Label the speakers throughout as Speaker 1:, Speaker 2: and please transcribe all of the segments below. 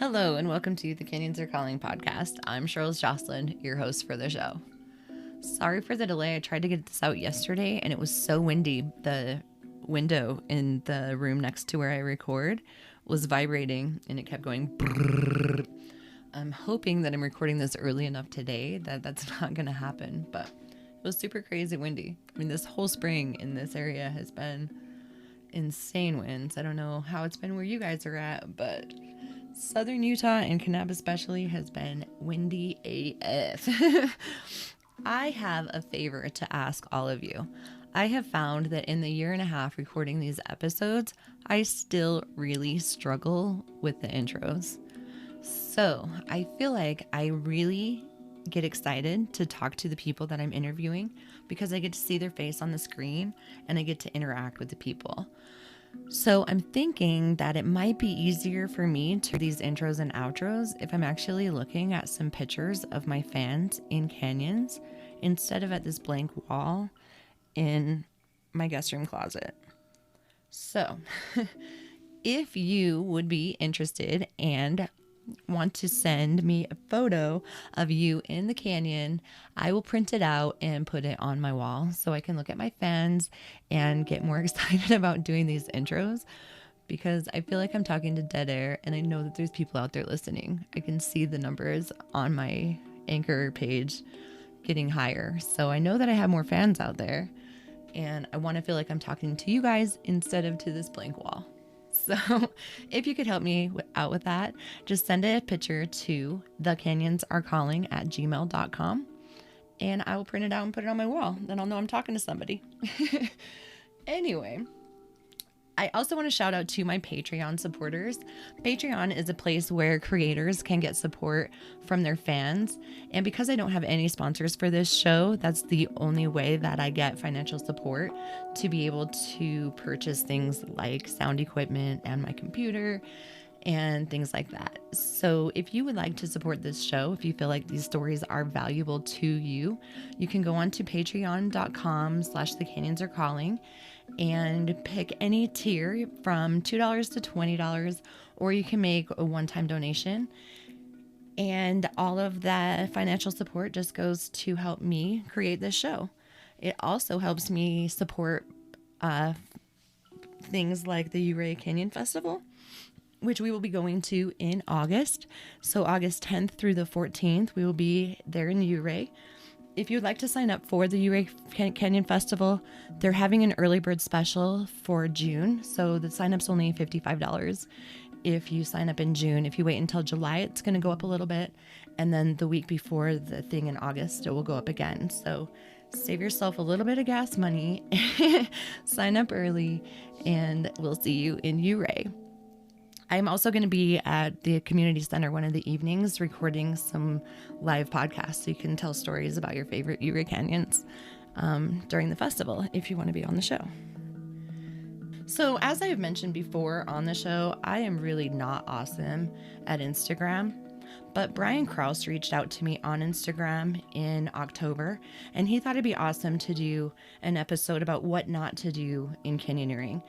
Speaker 1: Hello, and welcome to the Canyons Are Calling podcast. I'm Charles Jocelyn, your host for the show. Sorry for the delay. I tried to get this out yesterday, and it was so windy. The window in the room next to where I record was vibrating, and it kept going brrrr. I'm hoping that I'm recording this early enough today that that's not going to happen, but it was super crazy windy. I mean, this whole spring in this area has been insane winds. I don't know how it's been where you guys are at, but Southern Utah and Kanab especially has been windy AF. I have a favor to ask all of you. I have found that in the year and a half recording these episodes, I still really struggle with the intros. So I feel like I really get excited to talk to the people that I'm interviewing because I get to see their face on the screen and I get to interact with the people. So I'm thinking that it might be easier for me to these intros and outros if I'm actually looking at some pictures of my fans in canyons instead of at this blank wall in my guest room closet. So if you would be interested and want to send me a photo of you in the canyon, I will print it out and put it on my wall so I can look at my fans and get more excited about doing these intros because I feel like I'm talking to dead air and I know that there's people out there listening. I can see the numbers on my Anchor page getting higher. So I know that I have more fans out there and I want to feel like I'm talking to you guys instead of to this blank wall. So if you could help me out with that, just send a picture to thecanyonsarecalling@gmail.com and I will print it out and put it on my wall. Then I'll know I'm talking to somebody. Anyway, I also want to shout out to my Patreon supporters. Patreon is a place where creators can get support from their fans. And because I don't have any sponsors for this show, that's the only way that I get financial support to be able to purchase things like sound equipment and my computer and things like that. So if you would like to support this show, if you feel like these stories are valuable to you, you can go on to patreon.com/thecanyonsarecalling and pick any tier from $2 to $20, or you can make a one-time donation. And all of that financial support just goes to help me create this show. It also helps me support things like the Ouray Canyon Festival, which we will be going to in August. So August 10th through the 14th, we will be there in Ouray. If you'd like to sign up for the Ouray Canyon Festival, they're having an early bird special for June. So the sign-up's only $55 if you sign up in June. If you wait until July, it's going to go up a little bit. And then the week before the thing in August, it will go up again. So save yourself a little bit of gas money, sign up early, and we'll see you in Ouray. I'm also going to be at the community center one of the evenings recording some live podcasts so you can tell stories about your favorite Ouray canyons during the festival if you want to be on the show. So as I have mentioned before on the show, I am really not awesome at Instagram, but Brian Krauss reached out to me on Instagram in October, and he thought it'd be awesome to do an episode about what not to do in canyoneering.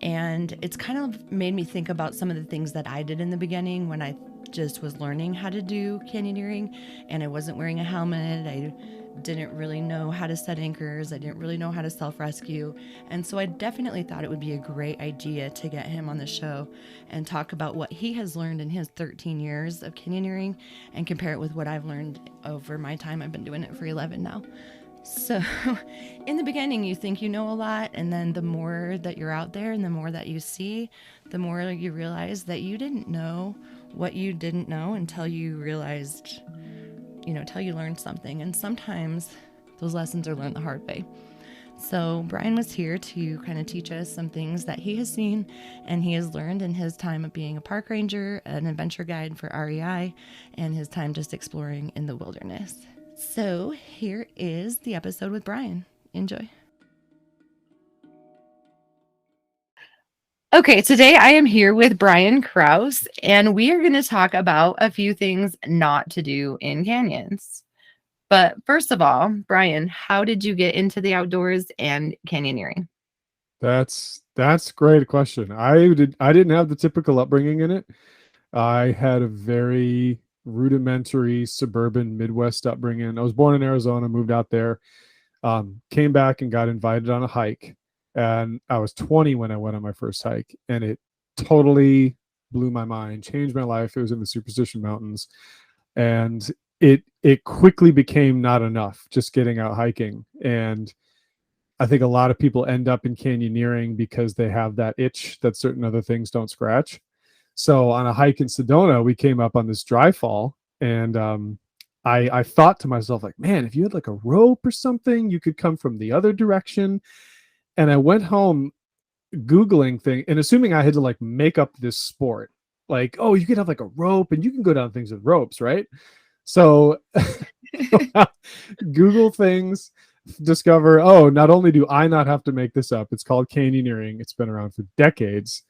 Speaker 1: And it's kind of made me think about some of the things that I did in the beginning when I just was learning how to do canyoneering and I wasn't wearing a helmet. I didn't really know how to set anchors. I didn't really know how to self-rescue. And so I definitely thought it would be a great idea to get him on the show and talk about what he has learned in his 13 years of canyoneering and compare it with what I've learned over my time. I've been doing it for 11 now. So in the beginning, you think you know a lot, and then the more that you're out there and the more that you see, the more you realize that you didn't know what you didn't know until you realized, until you learned something. And sometimes those lessons are learned the hard way. So Brian was here to kind of teach us some things that he has seen and he has learned in his time of being a park ranger, an adventure guide for REI, and his time just exploring in the wilderness. So here is the episode with Brian. Enjoy. Okay, today I am here with Brian Krauss, and we are going to talk about a few things not to do in canyons. But first of all, Brian, how did you get into the outdoors and canyoneering?
Speaker 2: That's a great question. I didn't have the typical upbringing in it. I had a very rudimentary suburban Midwest upbringing. I was born in Arizona, moved out there, came back and got invited on a hike. And I was 20 when I went on my first hike, and it totally blew my mind, changed my life. It was in the Superstition Mountains, and it quickly became not enough just getting out hiking. And I think a lot of people end up in canyoneering because they have that itch that certain other things don't scratch. So on a hike in Sedona, we came up on this dry fall, and I thought to myself, like, man, if you had like a rope or something, you could come from the other direction. And I went home Googling thing and assuming I had to like make up this sport. Like, oh, you could have like a rope and you can go down things with ropes, right? So Google things, discover, oh, not only do I not have to make this up, it's called canyoneering. It's been around for decades.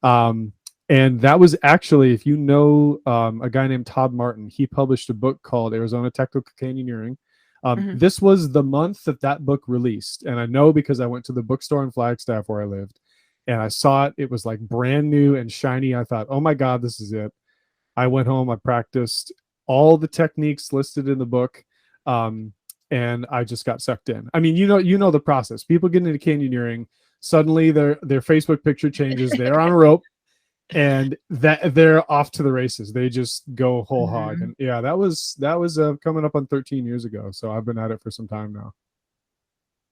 Speaker 2: Um, and that was actually, if you know a guy named Todd Martin, he published a book called Arizona Technical Canyoneering.
Speaker 1: Hmm.
Speaker 2: This was the month that that book released. And I know because I went to the bookstore in Flagstaff where I lived and I saw it. It was like brand new and shiny. I thought, oh my God, this is it. I went home, I practiced all the techniques listed in the book. Um, and I just got sucked in. I mean, you know the process. People get into canyoneering, suddenly their Facebook picture changes, they're on a rope, and that they're off to the races. They just go whole hog.
Speaker 1: Hmm.
Speaker 2: And yeah, that was coming up on 13 years ago. So I've been at it for some time now.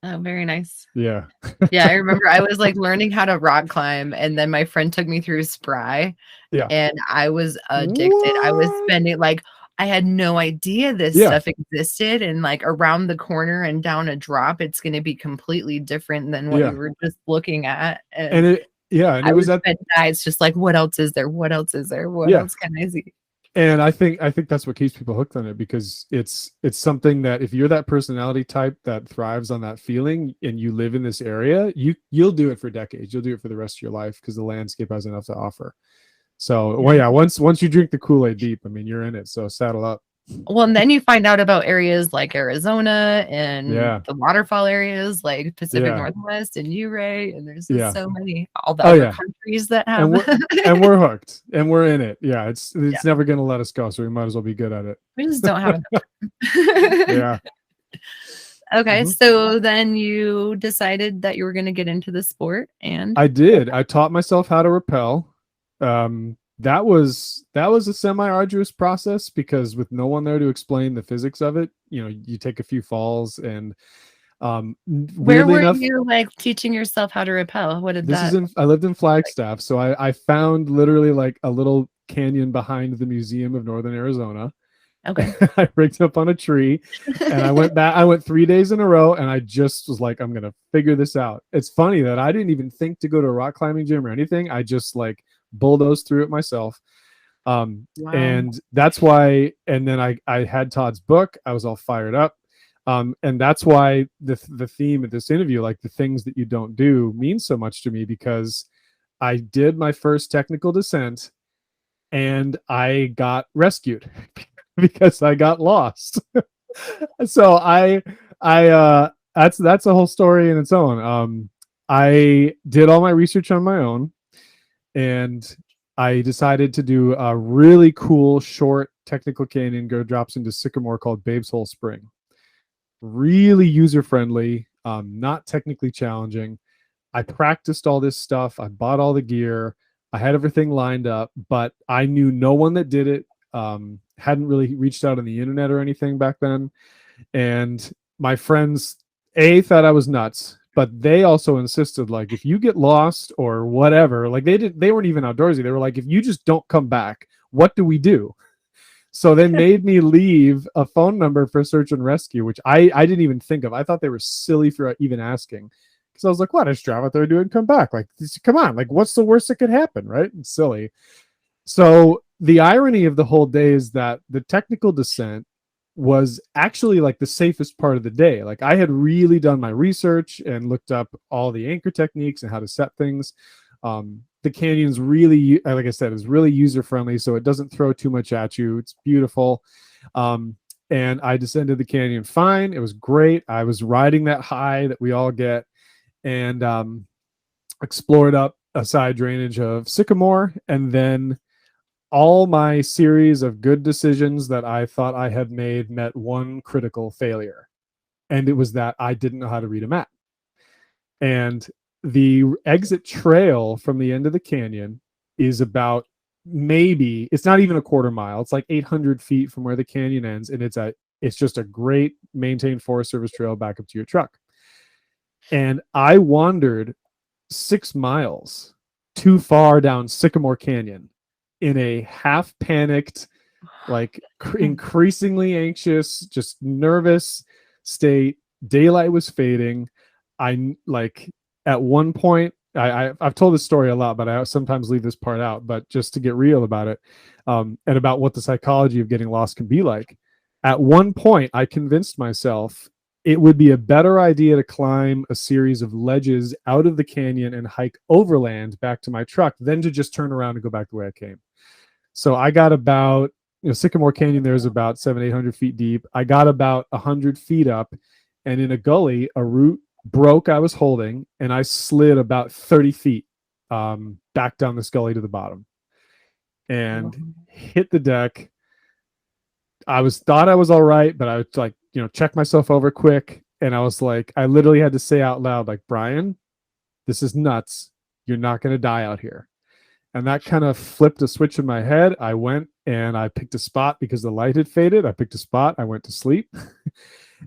Speaker 1: Oh, very nice.
Speaker 2: Yeah.
Speaker 1: Yeah, I remember I was like learning how to rock climb, and then my friend took me through Spry,
Speaker 2: Yeah.
Speaker 1: and I was addicted. I was
Speaker 2: What?
Speaker 1: spending like I had no idea this
Speaker 2: Yeah.
Speaker 1: stuff existed, and like around the corner and down a drop, it's going to be completely different than what
Speaker 2: Yeah.
Speaker 1: you were just looking at.
Speaker 2: And
Speaker 1: And
Speaker 2: it yeah, and it
Speaker 1: I
Speaker 2: was
Speaker 1: would
Speaker 2: at
Speaker 1: spend nights just like, what else is there? What else is there? What
Speaker 2: yeah.
Speaker 1: else can I see?
Speaker 2: And I think that's what keeps people hooked on it because it's something that if you're that personality type that thrives on that feeling and you live in this area, you'll do it for decades. You'll do it for the rest of your life because the landscape has enough to offer. So, well,
Speaker 1: Yeah.
Speaker 2: yeah, once you drink the Kool-Aid deep, I mean, you're in it. So saddle up.
Speaker 1: Well, and then you find out about areas like Arizona and
Speaker 2: Yeah,
Speaker 1: the waterfall areas like Pacific
Speaker 2: yeah,
Speaker 1: Northwest and Ouray, and there's just
Speaker 2: yeah.
Speaker 1: so many, all the
Speaker 2: Oh
Speaker 1: other
Speaker 2: yeah,
Speaker 1: countries that
Speaker 2: and
Speaker 1: have.
Speaker 2: we're hooked and we're in it. Yeah,
Speaker 1: Yeah,
Speaker 2: it's never gonna let us go. So we might as well be good at it.
Speaker 1: we just don't have enough time.
Speaker 2: Yeah.
Speaker 1: Okay,
Speaker 2: Hmm.
Speaker 1: so then you decided that you were going to get into the sport, and
Speaker 2: I did. I taught myself how to rappel. That was a semi-arduous process because with no one there to explain the physics of it, you take a few falls and
Speaker 1: where
Speaker 2: weirdly
Speaker 1: were
Speaker 2: enough,
Speaker 1: you like teaching yourself how to rappel? What did
Speaker 2: this is
Speaker 1: that
Speaker 2: in I lived in
Speaker 1: like?
Speaker 2: Flagstaff, so I found literally like a little canyon behind the Museum of Northern Arizona.
Speaker 1: Okay.
Speaker 2: I rigged up on a tree and I went back. I went 3 days in a row and I just was like, I'm going to figure this out. It's funny that I didn't even think to go to a rock climbing gym or anything. I just like bulldozed through it myself.
Speaker 1: Wow.
Speaker 2: And that's why, and then I had Todd's book. I was all fired up. And that's why the theme of this interview, like the things that you don't do, means so much to me because I did my first technical descent and I got rescued because I got lost. So that's a whole story in its own. I did all my research on my own and I decided to do a really cool short technical canyon go drops into Sycamore called Babe's Hole Spring. Really user friendly, not technically challenging. I practiced all this stuff. I bought all the gear. I had everything lined up, but I knew no one that did it. Hadn't really reached out on the internet or anything back then. And my friends, thought I was nuts, but they also insisted, like, if you get lost or whatever, like they weren't even outdoorsy. They were like, if you just don't come back, what do we do? So they made me leave a phone number for search and rescue, which I didn't even think of. I thought they were silly for even asking. Because I was like, what? I just drive out there, do it, and come back. Like, come on. Like, what's the worst that could happen, right? It's silly. So the irony of the whole day is that the technical descent was actually like the safest part of the day. Like I had really done my research and looked up all the anchor techniques and how to set things. The canyon's really, like I said, is really user friendly, so it doesn't throw too much at you. It's beautiful. Um, and I descended the canyon fine. It was great. I was riding that high that we all get and explored up a side drainage of Sycamore and then all my series of good decisions that I thought I had made met one critical failure. And it was that I didn't know how to read a map. And the exit trail from the end of the canyon is about, maybe it's not even a quarter mile. It's like 800 feet from where the canyon ends. And it's just a great maintained Forest Service trail back up to your truck. And I wandered 6 miles too far down Sycamore Canyon in a half panicked, like increasingly anxious, just nervous state. Daylight was fading. I like at one point, I've told this story a lot, but I sometimes leave this part out. But just to get real about it, and about what the psychology of getting lost can be like. At one point, I convinced myself it would be a better idea to climb a series of ledges out of the canyon and hike overland back to my truck than to just turn around and go back the way I came. So I got about, Sycamore Canyon there is about 700-800 feet deep. I got about 100 feet up, and in a gully, a root broke I was holding, and I slid about 30 feet back down this gully to the bottom and hit the deck. Thought I was all right, but I was like, check myself over quick. And I was like, I literally had to say out loud, like, Brian, this is nuts. You're not going to die out here. And that kind of flipped a switch in my head. I went and I picked a spot because the light had faded. I picked a spot. I went to sleep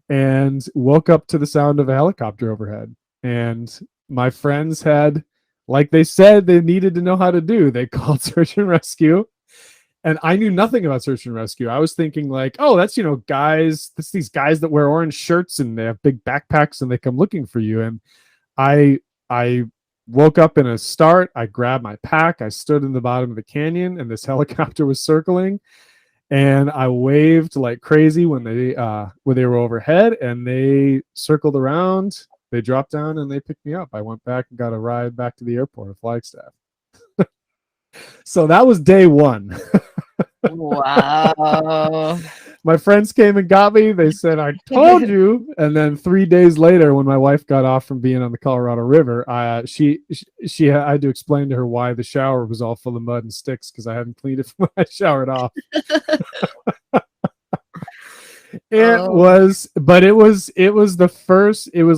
Speaker 2: and woke up to the sound of a helicopter overhead. And my friends had, like they said, they needed to know how to do. They called search and rescue. And I knew nothing about search and rescue. I was thinking like, oh, that's, guys, that's these guys that wear orange shirts and they have big backpacks and they come looking for you. And I woke up in a start. I grabbed my pack. I stood in the bottom of the canyon and this helicopter was circling. And I waved like crazy when they were overhead, and they circled around. They dropped down and they picked me up. I went back and got a ride back to the airport with Flagstaff. So that was day one.
Speaker 1: Wow.
Speaker 2: My friends came and got me. They said, I told you. And then 3 days later, when my wife got off from being on the Colorado River, I had to explain to her why the shower was all full of mud and sticks, because I hadn't cleaned it when I showered off. It was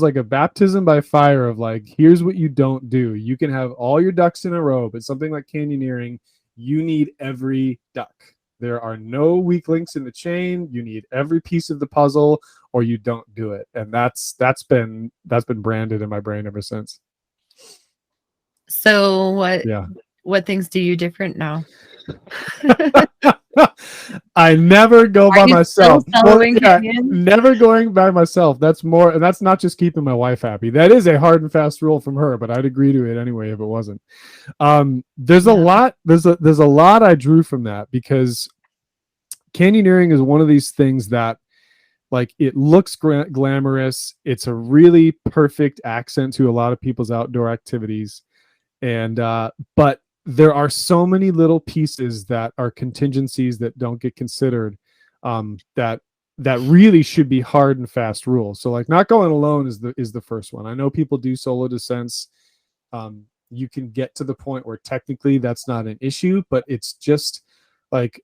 Speaker 2: like a baptism by fire of like, here's what you don't do. You can have all your ducks in a row, but something like canyoneering, you need every duck. There are no weak links in the chain. You need every piece of the puzzle, or you don't do it. And that's been branded in my brain ever since.
Speaker 1: So what things do you different now?
Speaker 2: I never go by myself. Never going by myself. That's more, and that's not just keeping my wife happy. That is a hard and fast rule from her, but I'd agree to it anyway if it wasn't. There's a lot I drew from that, because canyoneering is one of these things that, like, it looks glamorous. It's a really perfect accent to a lot of people's outdoor activities, and but there are so many little pieces that are contingencies that don't get considered, that really should be hard and fast rules. So like not going alone is the first one. I know people do solo descents. You can get to the point where technically that's not an issue, but it's just like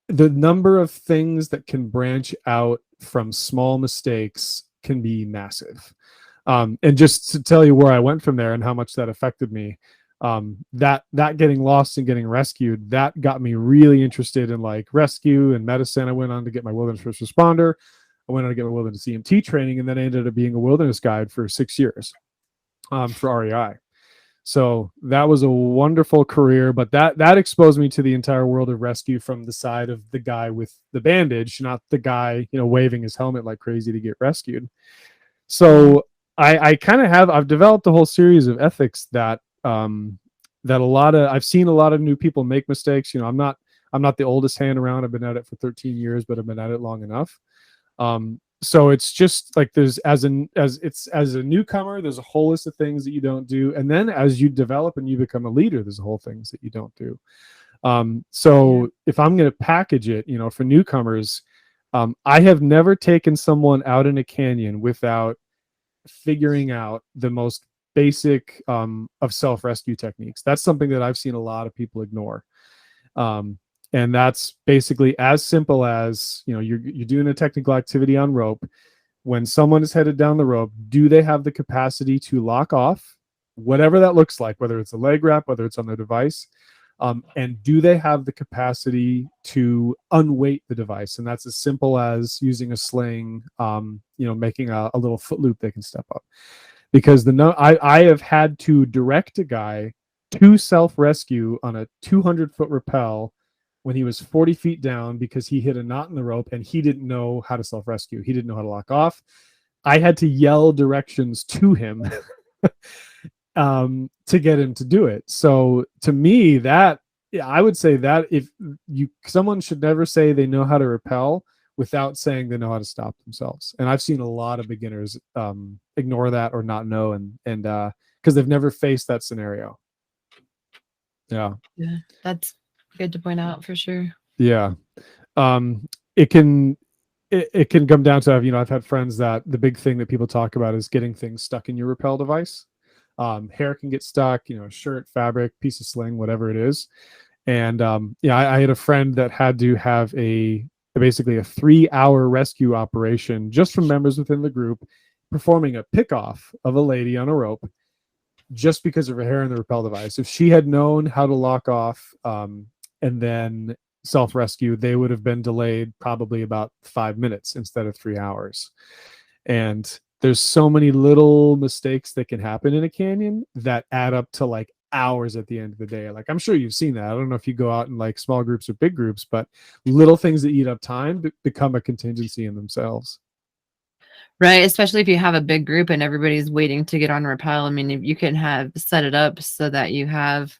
Speaker 2: the number of things that can branch out from small mistakes can be massive. And just to tell you where I went from there and how much that affected me, that getting lost and getting rescued, that got me really interested in like rescue and medicine. I went on to get my wilderness first responder. I went on to get my wilderness EMT training, and then I ended up being a wilderness guide for 6 years for REI. So that was a wonderful career, but that exposed me to the entire world of rescue from the side of the guy with the bandage, not the guy, waving his helmet like crazy to get rescued. So I've developed a whole series of ethics that I've seen a lot of new people make mistakes. I'm not the oldest hand around. I've been at it for 13 years, but I've been at it long enough. So it's just like as a newcomer, there's a whole list of things that you don't do. And then as you develop and you become a leader, there's a whole things that you don't do. If I'm going to package it, for newcomers, I have never taken someone out in a canyon without figuring out the most basic of self-rescue techniques. That's something that I've seen a lot of people ignore. And that's basically as simple as, you're doing a technical activity on rope. When someone is headed down the rope, do they have the capacity to lock off, whatever that looks like, whether it's a leg wrap, whether it's on their device, and do they have the capacity to unweight the device? And that's as simple as using a sling, making a little foot loop they can step up. Because I have had to direct a guy to self-rescue on a 200-foot rappel when he was 40 feet down because he hit a knot in the rope and he didn't know how to self-rescue. He didn't know how to lock off. I had to yell directions to him to get him to do it. So to me, I would say that someone should never say they know how to rappel without saying they know how to stop themselves. And I've seen a lot of beginners ignore that or not know, and because they've never faced that scenario. Yeah,
Speaker 1: that's good to point out for sure.
Speaker 2: Yeah, it can come down to, I've had friends that the big thing that people talk about is getting things stuck in your rappel device. Hair can get stuck, shirt, fabric, piece of sling, whatever it is. And I had a friend that had to have basically a 3-hour rescue operation just from members within the group, performing a pick-off of a lady on a rope just because of her hair in the rappel device. If she had known how to lock off and then self-rescue, they would have been delayed probably about 5 minutes instead of 3 hours. And there's so many little mistakes that can happen in a canyon that add up to like hours at the end of the day. Like, I'm sure you've seen that. I don't know if you go out in like small groups or big groups, but little things that eat up time become a contingency in themselves.
Speaker 1: Right, especially if you have a big group and everybody's waiting to get on rappel. I mean, if you can have set it up so that you have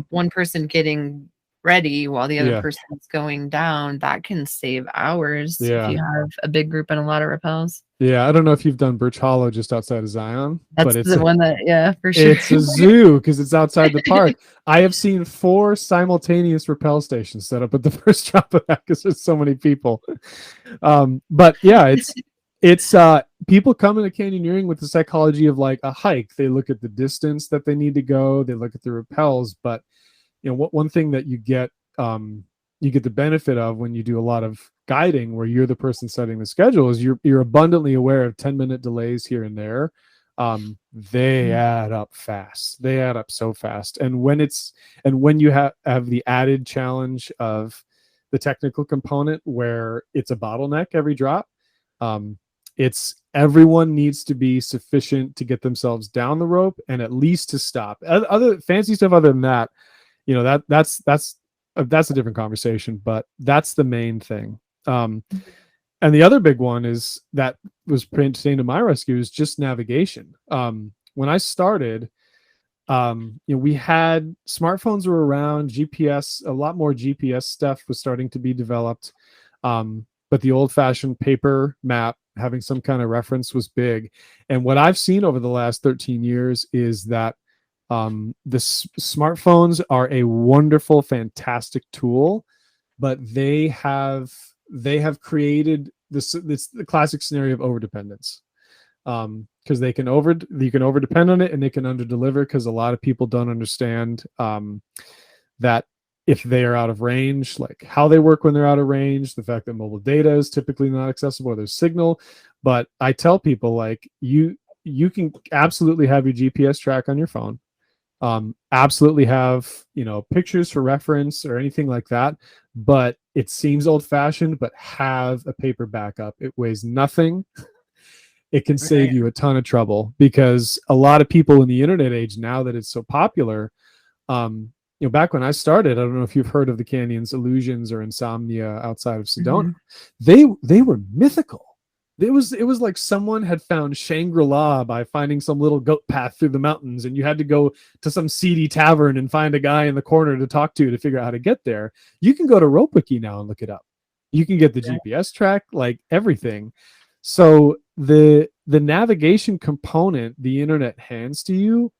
Speaker 1: one person getting ready while the other person's going down, that can save hours if you have a big group and a lot of rappels.
Speaker 2: Yeah, I don't know if you've done Birch Hollow just outside of Zion.
Speaker 1: That's
Speaker 2: but it's
Speaker 1: the one that, for sure.
Speaker 2: It's a zoo because it's outside the park. I have seen 4 simultaneous rappel stations set up at the first drop of that because there's so many people. But yeah, it's people come into canyoneering with the psychology of like a hike. They look at the distance that they need to go. They look at the rappels. But one thing that you get the benefit of when you do a lot of guiding, where you're the person setting the schedule, is you're abundantly aware of 10-minute delays here and there. They add up fast. They add up so fast. And when you have the added challenge of the technical component where it's a bottleneck every drop, it's everyone needs to be sufficient to get themselves down the rope and at least to stop. Other fancy stuff other than that, that's a different conversation, but that's the main thing. And the other big one is that was pertaining to my rescue is just navigation. When I started, we had smartphones were around, GPS, a lot more GPS stuff was starting to be developed. But the old-fashioned paper map, having some kind of reference, was big. And what I've seen over the last 13 years is that the smartphones are a wonderful, fantastic tool, but they have created this the classic scenario of overdependence, because you can overdepend on it and they can underdeliver, because a lot of people don't understand that if they are out of range, like how they work when they're out of range, the fact that mobile data is typically not accessible or there's signal. But I tell people, like, you can absolutely have your GPS track on your phone, absolutely have pictures for reference or anything like that, but it seems old-fashioned. But have a paper backup. It weighs nothing. It can save you a ton of trouble, because a lot of people in the internet age, now that it's so popular, back when I started, I don't know if you've heard of the canyons Illusions or Insomnia outside of Sedona. They were mythical. It was like someone had found Shangri-La by finding some little goat path through the mountains, and you had to go to some seedy tavern and find a guy in the corner to talk to figure out how to get there. You can go to RopeWiki now and look it up. You can get the GPS track, like everything. So the navigation component the internet hands to you,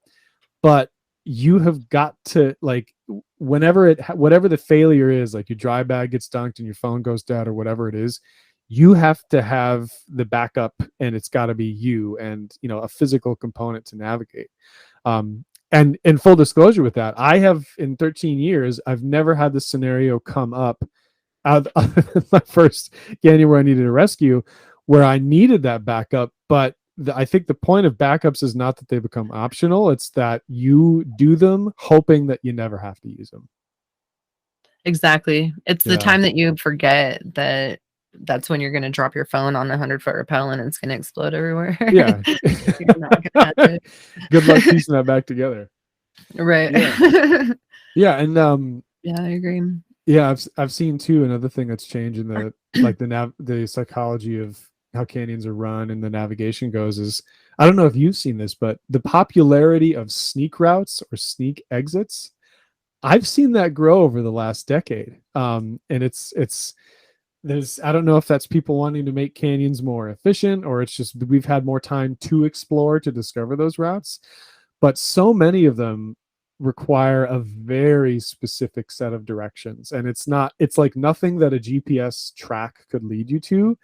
Speaker 2: but you have got to, like, whatever the failure is, like your dry bag gets dunked and your phone goes dead or whatever it is, you have to have the backup, and it's got to be you and a physical component to navigate. And in full disclosure with that, I have in 13 years, I've never had this scenario come up out of my first canyon where I needed a rescue, where I needed that backup. But I think the point of backups is not that they become optional. It's that you do them hoping that you never have to use them.
Speaker 3: Exactly. It's the
Speaker 2: Yeah.
Speaker 3: time that you forget that that's when you're going to drop your phone on a 100-foot rappel and it's going to explode everywhere.
Speaker 2: Yeah.
Speaker 3: You're not going to have it.
Speaker 2: Good luck piecing that back together.
Speaker 3: Right.
Speaker 2: Yeah. Yeah. And
Speaker 3: yeah, I agree.
Speaker 2: yeah, I've seen too, another thing that's changed in the like the psychology of how canyons are run and the navigation goes is, I don't know if you've seen this, but the popularity of sneak routes or sneak exits, I've seen that grow over the last decade. And it's there's, I don't know if that's people wanting to make canyons more efficient, or it's just we've had more time to explore, to discover those routes. But so many of them require a very specific set of directions. And it's like nothing that a GPS track could lead you to.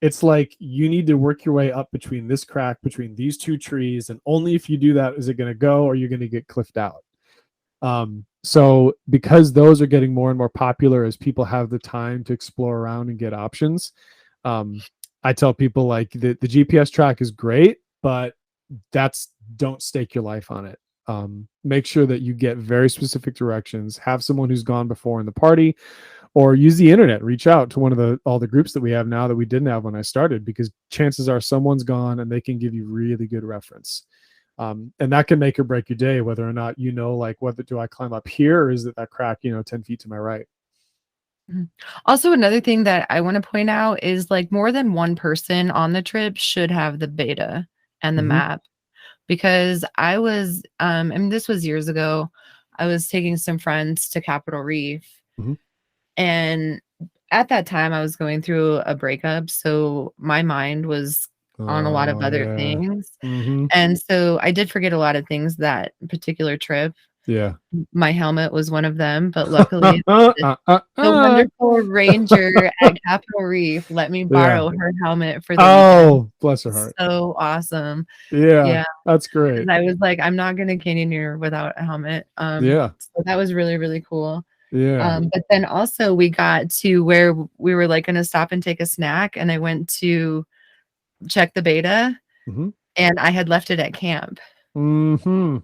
Speaker 2: It's like you need to work your way up between this crack, between these two trees. And only if you do that is it going to go, or you're going to get cliffed out. So because those are getting more and more popular as people have the time to explore around and get options, I tell people like the GPS track is great, but don't stake your life on it. Make sure that you get very specific directions, have someone who's gone before in the party, or use the internet, reach out to one of all the groups that we have now that we didn't have when I started, because chances are someone's gone and they can give you really good reference. And that can make or break your day, whether or not, like, whether do I climb up here, or is it that crack, 10 feet to my right?
Speaker 3: Also, another thing that I want to point out is like more than one person on the trip should have the beta and the map, because I was, this was years ago, I was taking some friends to Capitol Reef, and at that time I was going through a breakup. So my mind was on a lot of other things. And so I did forget a lot of things that particular trip.
Speaker 2: Yeah.
Speaker 3: My helmet was one of them, but luckily the wonderful ranger at Capitol Reef let me borrow her helmet for the weekend.
Speaker 2: Bless her heart.
Speaker 3: So awesome.
Speaker 2: Yeah. That's great.
Speaker 3: I was like, I'm not going to canyoneer without a helmet.
Speaker 2: Yeah.
Speaker 3: So that was really, really cool.
Speaker 2: Yeah.
Speaker 3: But then also we got to where we were like going to stop and take a snack, and I went to check the beta, and I had left it at camp. And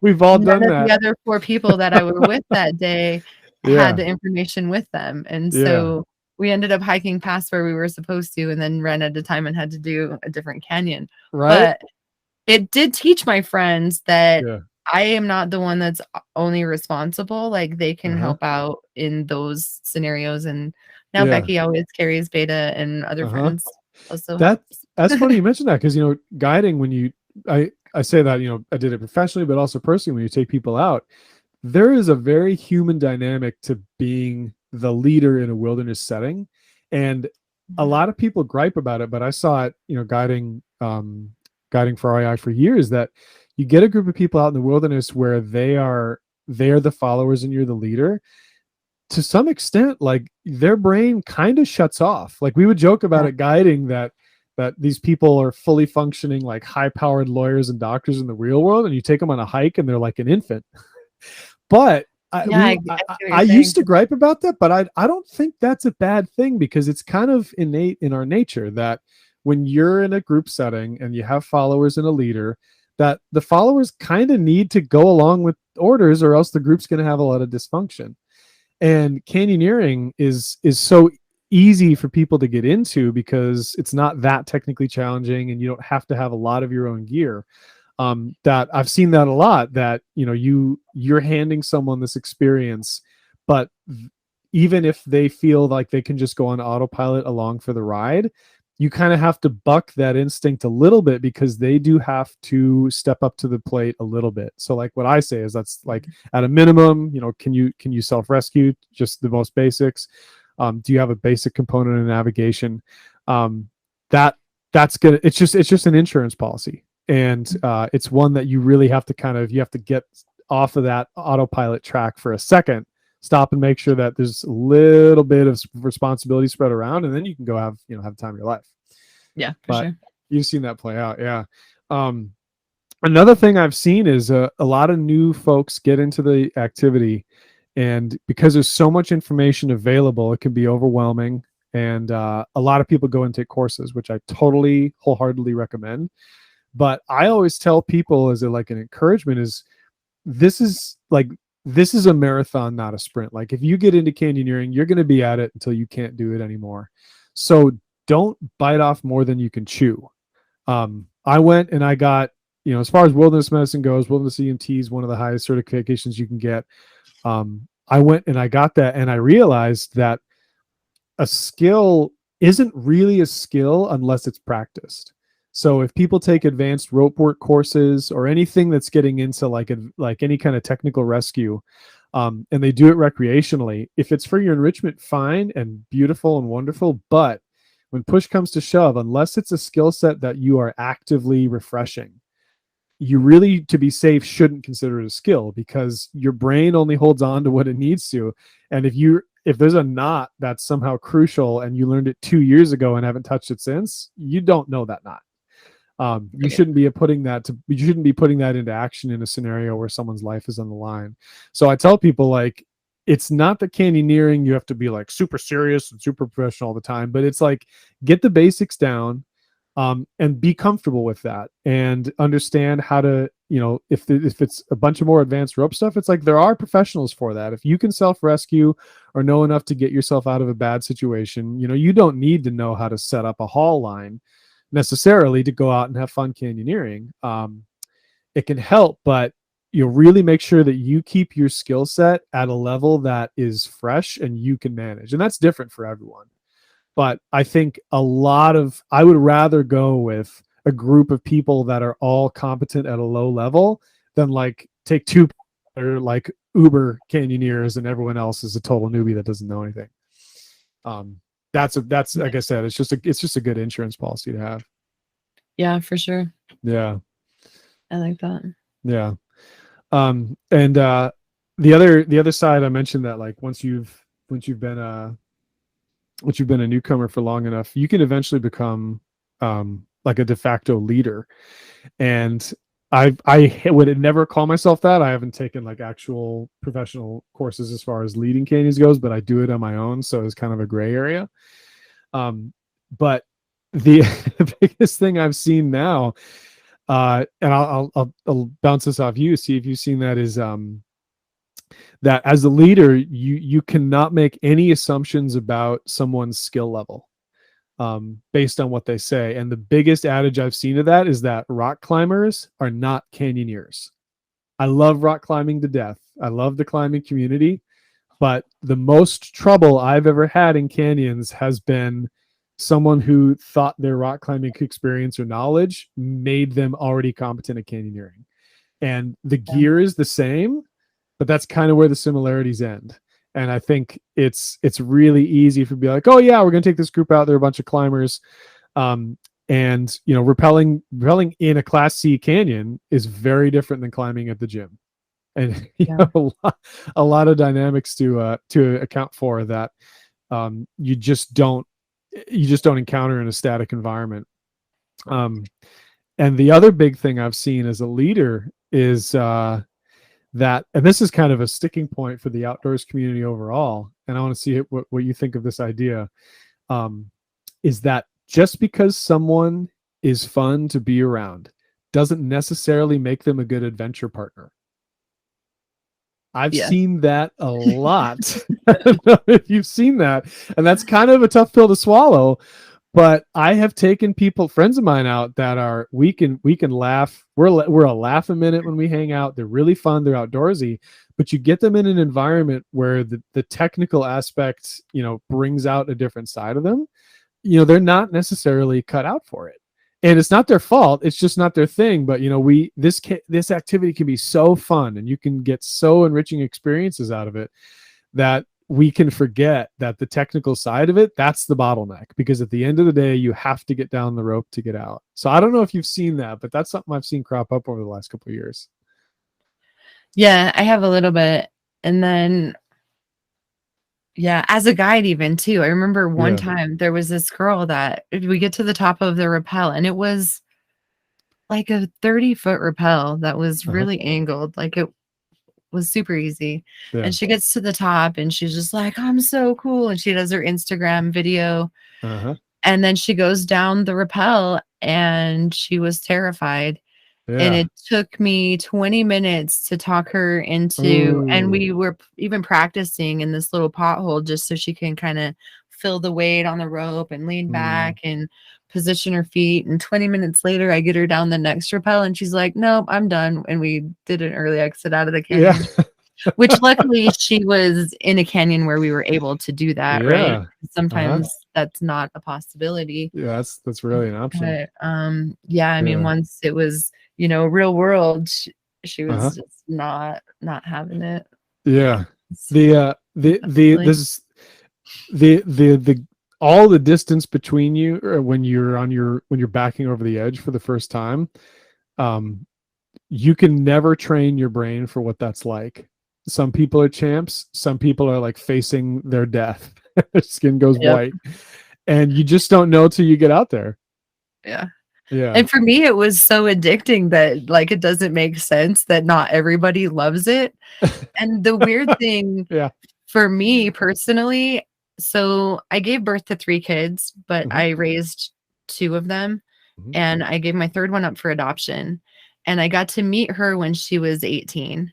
Speaker 2: we've all done that.
Speaker 3: The other 4 people that I was with that day had the information with them, and so we ended up hiking past where we were supposed to, and then ran out of time and had to do a different canyon.
Speaker 2: Right.
Speaker 3: But it did teach my friends that I am not the one that's only responsible. Like, they can help out in those scenarios. And now Becky always carries beta, and other friends also.
Speaker 2: That's funny you mentioned that, because guiding, when I say that, I did it professionally, but also personally, when you take people out, there is a very human dynamic to being the leader in a wilderness setting. And a lot of people gripe about it, but I saw it, guiding for REI for years, that you get a group of people out in the wilderness where they're the followers and you're the leader. To some extent, like, their brain kind of shuts off. Like, we would joke about it guiding that these people are fully functioning, like, high-powered lawyers and doctors in the real world, and you take them on a hike and they're like an infant. But I used to gripe about that, but I don't think that's a bad thing, because it's kind of innate in our nature that when you're in a group setting and you have followers and a leader, that the followers kind of need to go along with orders, or else the group's going to have a lot of dysfunction. And canyoneering is so easy for people to get into, because it's not that technically challenging, and you don't have to have a lot of your own gear. That I've seen that a lot, that you're handing someone this experience, but even if they feel like they can just go on autopilot along for the ride, you kind of have to buck that instinct a little bit, because they do have to step up to the plate a little bit. So, like, what I say is, that's like, at a minimum, can you self-rescue, just the most basics? Do you have a basic component of navigation? That's gonna, it's just an insurance policy. And it's one that you really have to you have to get off of that autopilot track for a second, stop and make sure that there's a little bit of responsibility spread around, and then you can go have the time of your life.
Speaker 3: Yeah, for sure.
Speaker 2: You've seen that play out. Yeah. Another thing I've seen is a lot of new folks get into the activity, and because there's so much information available, it can be overwhelming. And a lot of people go and take courses, which I totally wholeheartedly recommend. But I always tell people as like an encouragement is this is like this is a marathon, not a sprint. Like if you get into canyoneering, you're going to be at it until you can't do it anymore. So don't bite off more than you can chew. I went and I got, as far as wilderness medicine goes, wilderness EMT is one of the highest certifications you can get. I went and I got that, and I realized that a skill isn't really a skill unless it's practiced. So if people take advanced rope work courses or anything that's getting into like any kind of technical rescue, and they do it recreationally, if it's for your enrichment, fine and beautiful and wonderful. But when push comes to shove, unless it's a skill set that you are actively refreshing, you really, to be safe, shouldn't consider it a skill, because your brain only holds on to what it needs to. And if there's a knot that's somehow crucial and you learned it 2 years ago and haven't touched it since, you don't know that knot. You shouldn't be putting that into action in a scenario where someone's life is on the line. So I tell people, like, it's not that canyoneering you have to be like super serious and super professional all the time, but it's like, get the basics down, and be comfortable with that, and understand how to, if it's a bunch of more advanced rope stuff, it's like there are professionals for that. If you can self-rescue or know enough to get yourself out of a bad situation, you don't need to know how to set up a haul line necessarily to go out and have fun canyoneering. It can help, but you'll really make sure that you keep your skill set at a level that is fresh and you can manage. And that's different for everyone. But I think I would rather go with a group of people that are all competent at a low level than like take two that are like uber canyoneers and everyone else is a total newbie that doesn't know anything. That's like I said, it's just a good insurance policy to have.
Speaker 3: Yeah, for sure.
Speaker 2: Yeah.
Speaker 3: I like that.
Speaker 2: Yeah. And the other side, I mentioned that like once you've been a newcomer for long enough, you can eventually become like a de facto leader. And I would never call myself that. I haven't taken like actual professional courses as far as leading canyons goes, but I do it on my own, so it's kind of a gray area. But the biggest thing I've seen now, and I'll bounce this off you, see if you've seen that, is that as a leader, you cannot make any assumptions about someone's skill level based on what they say. And the biggest adage I've seen of that is that rock climbers are not canyoneers. I love rock climbing to death. I love the climbing community, but the most trouble I've ever had in canyons has been someone who thought their rock climbing experience or knowledge made them already competent at canyoneering. And the gear is the same, but that's kind of where the similarities end. And I think it's really easy to be like, oh yeah, we're going to take this group out. They're a bunch of climbers. And rappelling in a Class C canyon is very different than climbing at the gym. And a lot of dynamics to account for that you just don't encounter in a static environment. And the other big thing I've seen as a leader is that, and this is kind of a sticking point for the outdoors community overall, and I want to see what you think of this idea, is that just because someone is fun to be around doesn't necessarily make them a good adventure partner. I've seen that a lot. I don't know if you've seen that, and that's kind of a tough pill to swallow. But I have taken friends of mine out that are we can laugh. We're a laugh a minute when we hang out. They're really fun. They're outdoorsy, but you get them in an environment where the technical aspect, brings out a different side of them. They're not necessarily cut out for it, and it's not their fault. It's just not their thing. But this activity can be so fun, and you can get so enriching experiences out of it that we can forget that the technical side of it, that's the bottleneck, because at the end of the day, you have to get down the rope to get out. So I don't know if you've seen that, but that's something I've seen crop up over the last couple of years.
Speaker 3: Yeah, I have a little bit. And then, as a guide even too, I remember one time there was this girl that we get to the top of the rappel, and it was like a 30-foot rappel that was
Speaker 2: Uh-huh.
Speaker 3: really angled. Like it was super easy.
Speaker 2: Yeah.
Speaker 3: And she gets to the top and she's just like, I'm so cool. And she does her Instagram video.
Speaker 2: Uh-huh.
Speaker 3: And then she goes down the rappel and she was terrified. And
Speaker 2: Yeah.
Speaker 3: it took me 20 minutes to talk her into, and
Speaker 2: Ooh.
Speaker 3: we were even practicing in this little pothole just so she can kind of feel the weight on the rope and lean
Speaker 2: Mm.
Speaker 3: back and position her feet. And 20 minutes later, I get her down the next rappel and she's like, nope, I'm done. And we did an early exit out of the
Speaker 2: Yeah.
Speaker 3: canyon, which luckily she was in a canyon where we were able to do that, right?
Speaker 2: Yeah. Uh-huh.
Speaker 3: Sometimes that's not a possibility.
Speaker 2: Yeah, that's really an option.
Speaker 3: But yeah, I mean,
Speaker 2: Yeah.
Speaker 3: once it was, real world, she
Speaker 2: Uh-huh.
Speaker 3: was just not having it.
Speaker 2: Yeah.
Speaker 3: So,
Speaker 2: The
Speaker 3: definitely.
Speaker 2: this is the all the distance between you when you're backing over the edge for the first time, you can never train your brain for what that's like. Some people are champs, some people are like facing their death. Their skin goes
Speaker 3: Yep.
Speaker 2: white. And you just don't know till you get out there.
Speaker 3: Yeah.
Speaker 2: Yeah.
Speaker 3: And for me, it was so addicting that like it doesn't make sense that not everybody loves it. And the weird thing
Speaker 2: Yeah.
Speaker 3: for me personally, so I gave birth to 3 kids, but
Speaker 2: Mhm.
Speaker 3: I raised 2 of them.
Speaker 2: Mhm.
Speaker 3: And I gave my 3rd one up for adoption. And I got to meet her when she was 18.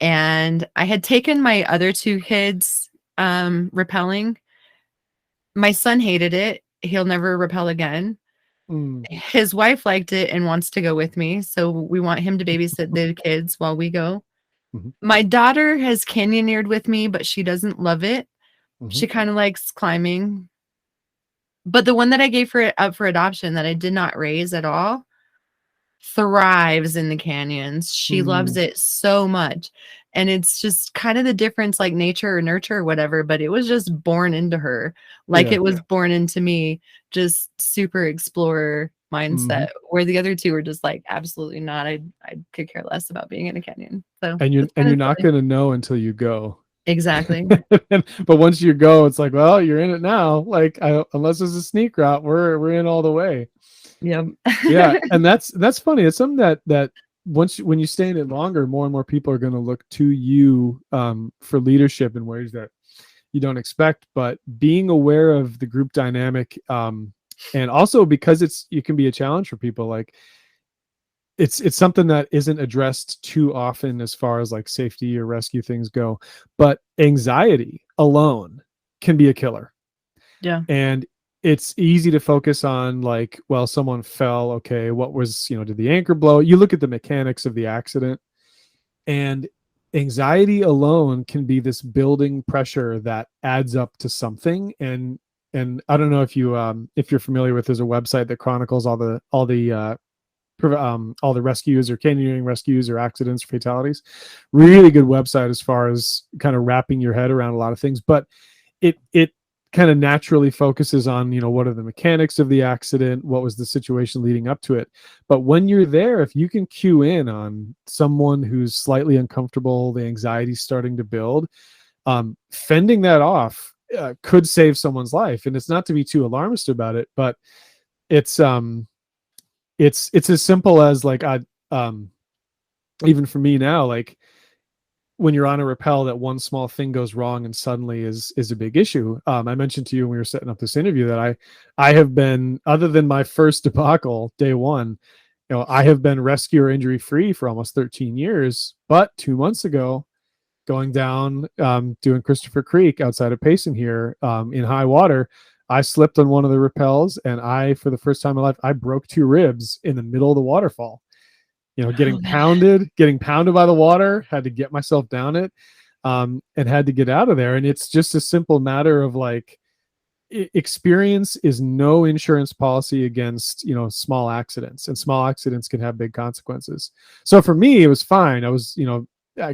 Speaker 3: And I had taken my other 2 kids rappelling. My son hated it. He'll never rappel again.
Speaker 2: Mm.
Speaker 3: His wife liked it and wants to go with me, so we want him to babysit the kids while we go.
Speaker 2: Mhm.
Speaker 3: My daughter has canyoneered with me, but she doesn't love it.
Speaker 2: Mhm.
Speaker 3: She kinda likes climbing. But the one that I gave for up for adoption that I did not raise at all thrives in the canyons. She loves
Speaker 2: Mm.
Speaker 3: it so much. And it's just kind of the difference, like nature or nurture or whatever, but it was just born into her. Like
Speaker 2: Yeah.
Speaker 3: it was born into me, just super explorer mindset,
Speaker 2: Mhm.
Speaker 3: where the other 2 were just like, absolutely not. I could care less about being in a canyon. So
Speaker 2: And
Speaker 3: it's kind
Speaker 2: you're
Speaker 3: of
Speaker 2: not
Speaker 3: silly.
Speaker 2: going to know until you go.
Speaker 3: Exactly.
Speaker 2: But once you go, it's like, well, you're in it now. Like, unless it's a sneak route, we're in all the way.
Speaker 3: Yep.
Speaker 2: Yeah, and that's funny. It's something that when you stay in it longer, more and more people are going to look to you for leadership in ways that you don't expect. But being aware of the group dynamic, and also because it can be a challenge for people. Like it's something that isn't addressed too often as far as like safety or rescue things go. But anxiety alone can be a killer.
Speaker 3: Yeah.
Speaker 2: And it's easy to focus on like, well, someone fell. Okay, what was, did the anchor blow? You look at the mechanics of the accident, and anxiety alone can be this building pressure that adds up to something. And I don't know if you're familiar with, there's a website that chronicles all the rescues or canyoneering rescues or accidents or fatalities. Really good website as far as kind of wrapping your head around a lot of things. But it kind of naturally focuses on, what are the mechanics of the accident, what was the situation leading up to it. But when you're there, if you can cue in on someone who's slightly uncomfortable, the anxiety's starting to build, fending that off could save someone's life. And it's not to be too alarmist about it, but it's as simple as like even for me now, like when you're on a rappel, that one small thing goes wrong and suddenly is a big issue. I mentioned to you when we were setting up this interview that I have been, other than my first debacle day one, I have been rescue or injury free for almost 13 years. But 2 months ago, going down, doing Christopher Creek outside of Payson here, in high water, I slipped on one of the rappels, and for the first time in my life, I broke 2 ribs in the middle of the waterfall. Getting
Speaker 3: Oh, man.
Speaker 2: pounded by the water, had to get myself down it, and had to get out of there. And it's just a simple matter of like, experience is no insurance policy against, small accidents, and small accidents can have big consequences. So for me, it was fine. I was,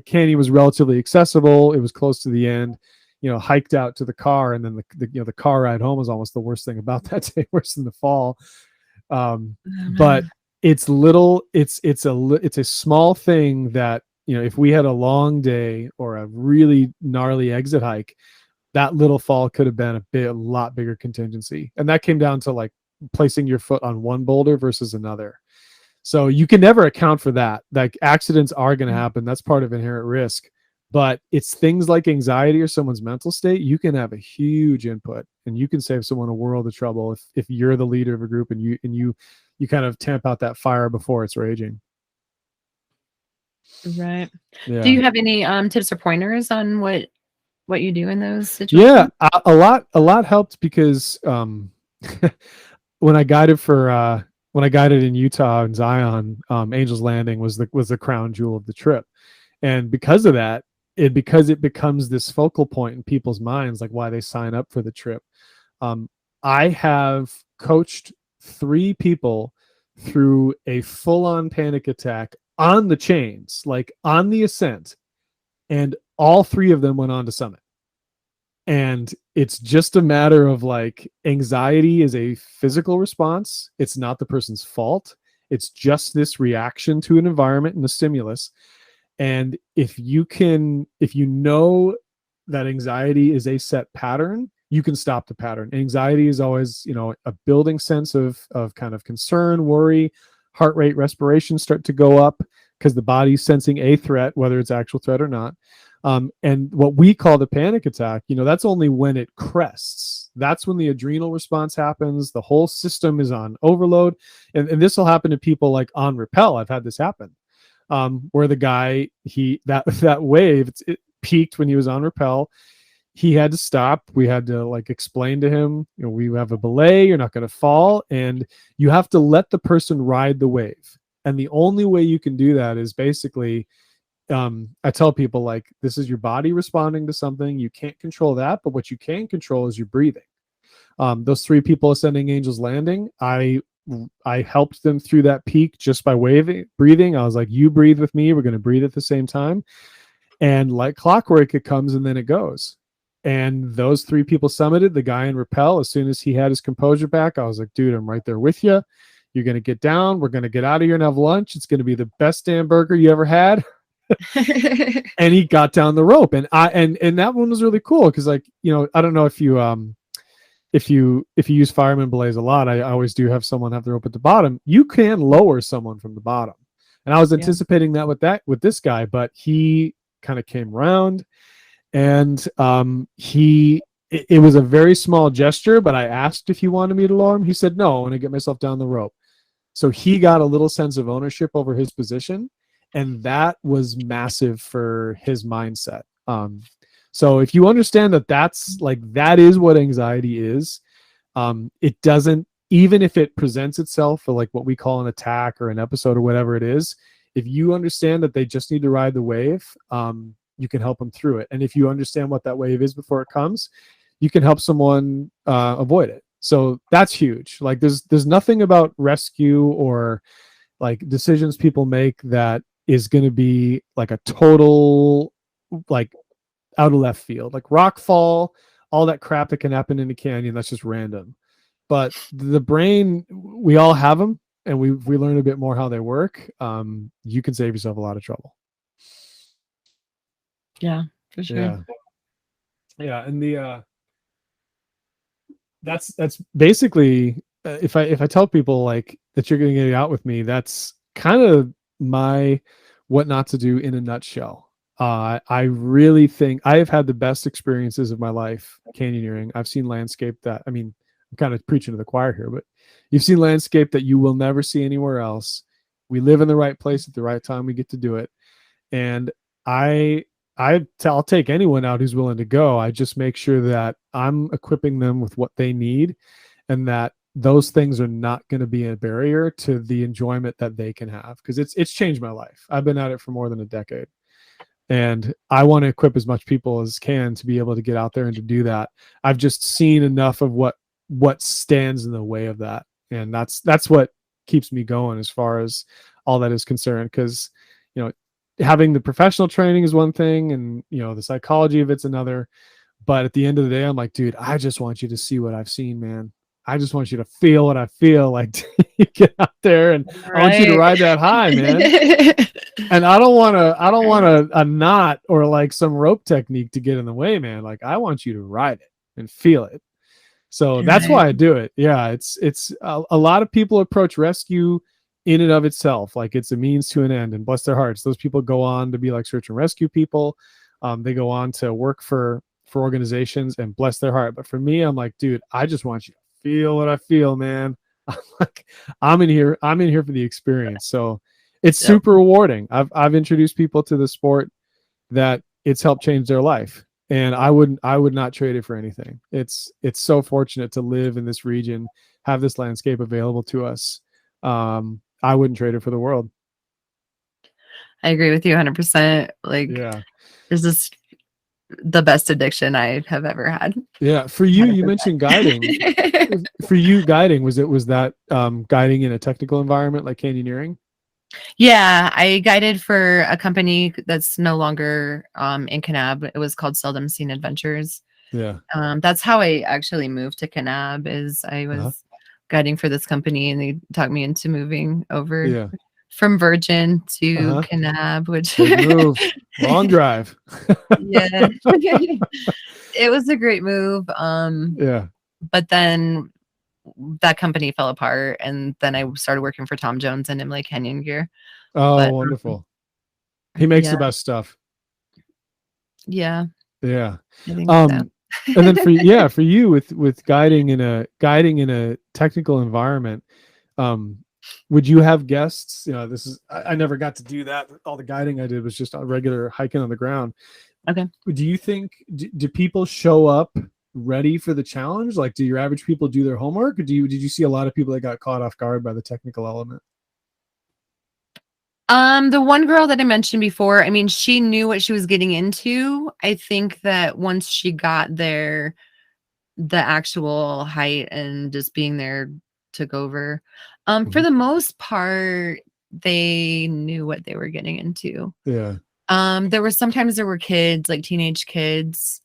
Speaker 2: canyon was relatively accessible. It was close to the end, hiked out to the car, and then the car ride home was almost the worst thing about that day, worse than the fall.
Speaker 3: Oh,
Speaker 2: But
Speaker 3: man.
Speaker 2: it's a small thing that, if we had a long day or a really gnarly exit hike, that little fall could have been a lot bigger contingency. And that came down to like placing your foot on one boulder versus another. So you can never account for that. Like accidents are going to happen. That's part of inherent risk. But it's things like anxiety or someone's mental state. You can have a huge input, and you can save someone a world of trouble if you're the leader of a group and you kind of tamp out that fire before it's raging.
Speaker 3: Right.
Speaker 2: Yeah.
Speaker 3: Do you have any tips or pointers on what you do in those situations?
Speaker 2: Yeah, a lot helped because when I guided in Utah and Zion, Angel's Landing was the crown jewel of the trip, and because of that, because it becomes this focal point in people's minds, like why they sign up for the trip. I have coached 3 people through a full-on panic attack on the chains, like on the ascent, and all 3 of them went on to summit. And it's just a matter of like, anxiety is a physical response. It's not the person's fault. It's just this reaction to an environment and a stimulus. And if you know that anxiety is a set pattern, you can stop the pattern. Anxiety is always, a building sense of kind of concern, worry, heart rate, respiration start to go up because the body's sensing a threat, whether it's actual threat or not. And what we call the panic attack, that's only when it crests. That's when the adrenal response happens. The whole system is on overload. And this will happen to people like on rappel. I've had this happen, where the guy, that wave, it peaked when he was on rappel. He had to stop. We had to like explain to him, we have a belay, you're not going to fall. And you have to let the person ride the wave. And the only way you can do that is basically, I tell people, like, this is your body responding to something. You can't control that, but what you can control is your breathing. Those 3 people ascending Angel's Landing, I helped them through that peak just by breathing. I was like, you breathe with me. We're going to breathe at the same time. And like clockwork, it comes and then it goes. And those 3 people summited. The guy in rappel, as soon as he had his composure back, I was like, dude, I'm right there with you. You're going to get down. We're going to get out of here and have lunch. It's going to be the best damn burger you ever had. And he got down the rope, and that one was really cool because, like, I don't know if you use fireman belays a lot. I always do have someone have the rope at the bottom. You can lower someone from the bottom, and I was anticipating that with this guy, but he kind of came around, and it was a very small gesture, but I asked if he wanted me to lower him. He said no, I want to get myself down the rope. So he got a little sense of ownership over his position. And that was massive for his mindset. So if you understand that is what anxiety is, it doesn't, even if it presents itself for like what we call an attack or an episode or whatever it is, if you understand that they just need to ride the wave, you can help them through it. And if you understand what that wave is before it comes, you can help someone avoid it. So that's huge. Like there's nothing about rescue or like decisions people make that is going to be like a total, like out of left field, like rock fall, all that crap that can happen in a canyon. That's just random. But the brain, we all have them, and we learn a bit more how they work. You can save yourself a lot of trouble.
Speaker 3: Yeah, for sure.
Speaker 2: Yeah. And that's basically, if I tell people like that you're going to get out with me, that's kind of my what not to do in a nutshell. I really think I have had the best experiences of my life canyoneering. I've seen landscape that, I mean, I'm kind of preaching to the choir here, but you've seen landscape that you will never see anywhere else. We live in the right place at the right time. We get to do it. And I'll take anyone out who's willing to go. I just make sure that I'm equipping them with what they need, and that those things are not going to be a barrier to the enjoyment that they can have, because it's changed my life. I've been at it for more than a decade, and I want to equip as much people as can to be able to get out there and to do that. I've just seen enough of what stands in the way of that, and that's what keeps me going as far as all that is concerned. Because having the professional training is one thing, and the psychology of it's another, but at the end of the day, I'm like, dude, I just want you to see what I've seen, man. I just want you to feel what I feel. Like, you get out there, and right. I want you to ride that high, man. And I don't want a knot or like some rope technique to get in the way, man. Like, I want you to ride it and feel it. So that's why I do it. Yeah, it's a lot of people approach rescue in and of itself, like it's a means to an end, and bless their hearts, those people go on to be like search and rescue people. They go on to work for organizations, and bless their heart. But for me, I'm like, dude, I just want you to feel what I feel, man. I'm like, I'm in here for the experience. So it's super rewarding. I've introduced people to the sport that it's helped change their life, and I would not trade it for anything. It's so fortunate to live in this region, have this landscape available to us. I wouldn't trade it for the world.
Speaker 3: I agree with you 100%. Like,
Speaker 2: Yeah.
Speaker 3: this is the best addiction I have ever had.
Speaker 2: Yeah. For you,
Speaker 3: 100%.
Speaker 2: you mentioned guiding. For you, guiding, was that guiding in a technical environment like canyoneering?
Speaker 3: Yeah, I guided for a company that's no longer in Kanab. It was called Seldom Seen Adventures.
Speaker 2: Yeah.
Speaker 3: That's how I actually moved to Kanab, is I was guiding for this company, and they talked me into moving over from Virgin to Kanab, which
Speaker 2: big move, long drive.
Speaker 3: Yeah. It was a great move. But then that company fell apart, and then I started working for Tom Jones and Imlay Canyon Gear.
Speaker 2: Oh, wonderful. He makes the best stuff.
Speaker 3: Yeah.
Speaker 2: Yeah.
Speaker 3: I think so.
Speaker 2: And then for you with guiding in a technical environment, would you have guests? You know, I never got to do that. All the guiding I did was just a regular hiking on the ground.
Speaker 3: Okay.
Speaker 2: Do you think do people show up ready for the challenge? Like, do your average people do their homework, or did you see a lot of people that got caught off guard by the technical element?
Speaker 3: The one girl that I mentioned before, I mean, she knew what she was getting into. I think that once she got there, the actual height and just being there took over. For the most part, they knew what they were getting into.
Speaker 2: Yeah.
Speaker 3: There were kids, like teenage kids.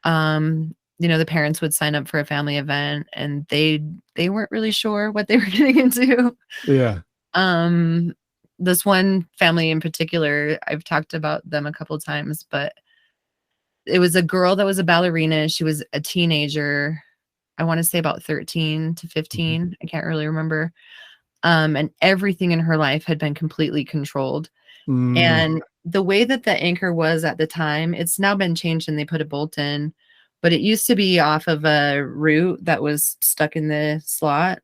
Speaker 3: The parents would sign up for a family event, and they weren't really sure what they were getting into.
Speaker 2: Yeah.
Speaker 3: This one family in particular, I've talked about them a couple of times, but it was a girl that was a ballerina. She was a teenager. I want to say about 13 to 15. I can't really remember. And everything in her life had been completely controlled. And the way that the anchor was at the time, it's now been changed and they put a bolt in, but it used to be off of a root that was stuck in the slot.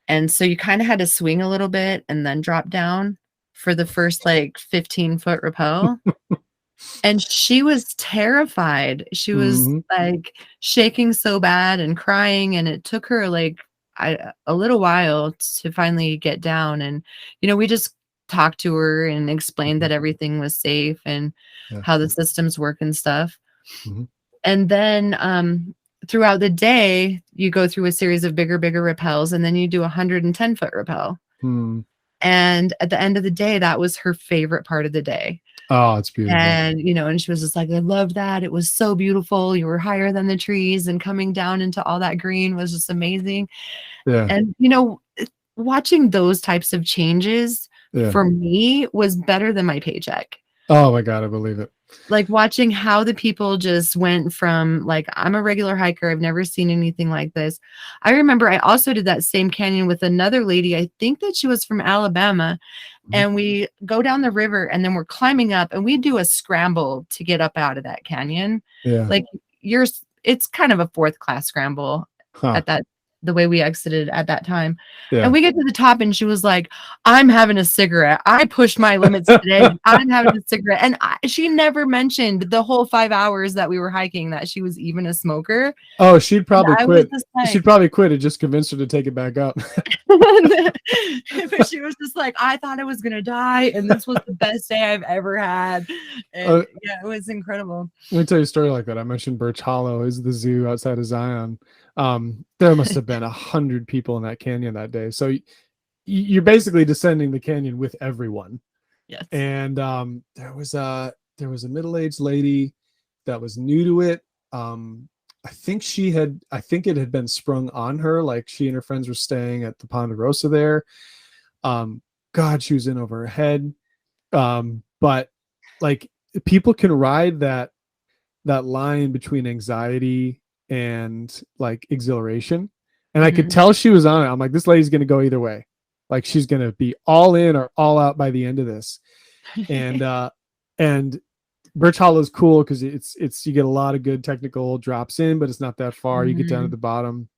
Speaker 3: And so you kind of had to swing a little bit and then drop down for the first like 15-foot rappel. And she was terrified. She was like shaking so bad and crying. And it took her like a little while to finally get down. And, we just talked to her and explained that everything was safe and how the systems work and stuff. And then throughout the day, you go through a series of bigger rappels, and then you do a 110-foot rappel. And at the end of the day, that was her favorite part of the day.
Speaker 2: Oh, it's beautiful.
Speaker 3: And, and she was just like, I loved that. It was so beautiful. You were higher than the trees, and coming down into all that green was just amazing.
Speaker 2: Yeah.
Speaker 3: And, watching those types of changes for me was better than my paycheck.
Speaker 2: Oh my God, I believe it.
Speaker 3: Like watching how the people just went from like, I'm a regular hiker, I've never seen anything like this. I remember I also did that same canyon with another lady. I think that she was from Alabama, and we go down the river, and then we're climbing up, and we do a scramble to get up out of that canyon.
Speaker 2: Yeah.
Speaker 3: Like it's kind of a 4th class scramble at the way we exited at that time. And we get to the top, and she was like, I'm having a cigarette. I pushed my limits today. I'm having a cigarette. And she never mentioned the whole 5 hours that we were hiking that she was even a smoker.
Speaker 2: Oh, she'd probably quit.
Speaker 3: Like,
Speaker 2: she'd probably quit. It just convinced her to take it back up.
Speaker 3: But she was just like, I thought I was going to die, and this was the best day I've ever had. And it was incredible.
Speaker 2: Let me tell you a story like that. I mentioned Birch Hollow is the zoo outside of Zion. There must have been 100 people in that canyon that day. So you're basically descending the canyon with everyone.
Speaker 3: Yes.
Speaker 2: And there was a middle-aged lady that was new to it. I think it had been sprung on her. Like, she and her friends were staying at the Ponderosa there. God, she was in over her head. But like, people can ride that line between anxiety and like exhilaration. And I could tell she was on it. I'm like, this lady's going to go either way. Like she's going to be all in or all out by the end of this. And Birch Hollow is cool because it's you get a lot of good technical drops in, but it's not that far. You get down to the bottom,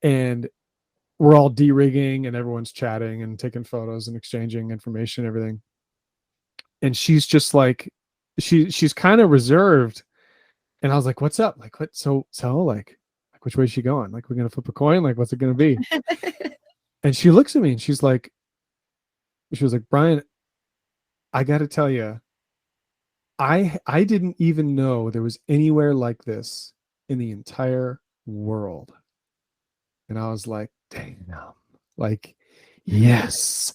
Speaker 2: and we're all de-rigging, and everyone's chatting and taking photos and exchanging information and everything. And she's just like, she's kind of reserved. And I was like, "What's up? Like, what? So like which way is she going? Like, we're gonna flip a coin? Like, what's it gonna be?" And she looks at me and she was like, "Brian, I got to tell you, I didn't even know there was anywhere like this in the entire world." And I was like, "Dang, like, yes."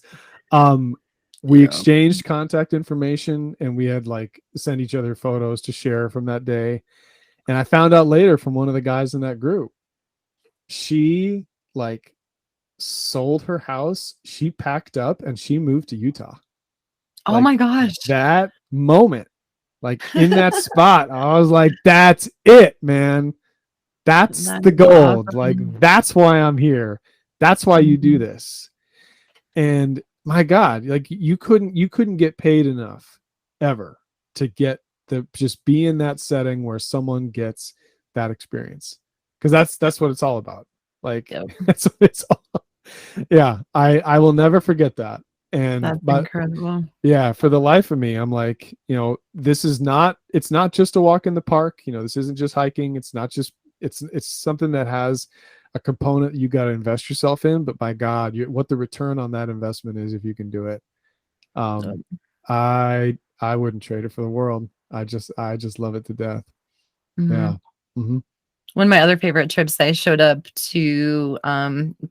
Speaker 2: We exchanged contact information, and we had like sent each other photos to share from that day. And I found out later from one of the guys in that group, she like sold her house, she packed up, and she moved to Utah.
Speaker 3: Oh
Speaker 2: Like,
Speaker 3: my gosh.
Speaker 2: that moment, like in that spot, I was like, that's it, man. That's the gold.
Speaker 3: Awesome.
Speaker 2: Like, that's why I'm here. That's why you do this. And my God, like you couldn't get paid enough ever to get just be in that setting where someone gets that experience. Because that's what it's all about. Like, that's what it's all. Yeah, I will never forget that. And
Speaker 3: that's incredible.
Speaker 2: Yeah, for the life of me, I'm like, it's not just a walk in the park. This isn't just hiking. It's not just, it's something that has a component you got to invest yourself in. But by God, what the return on that investment is if you can do it. I wouldn't trade it for the world. I just love it to death. Yeah.
Speaker 3: One of my other favorite trips, I showed up to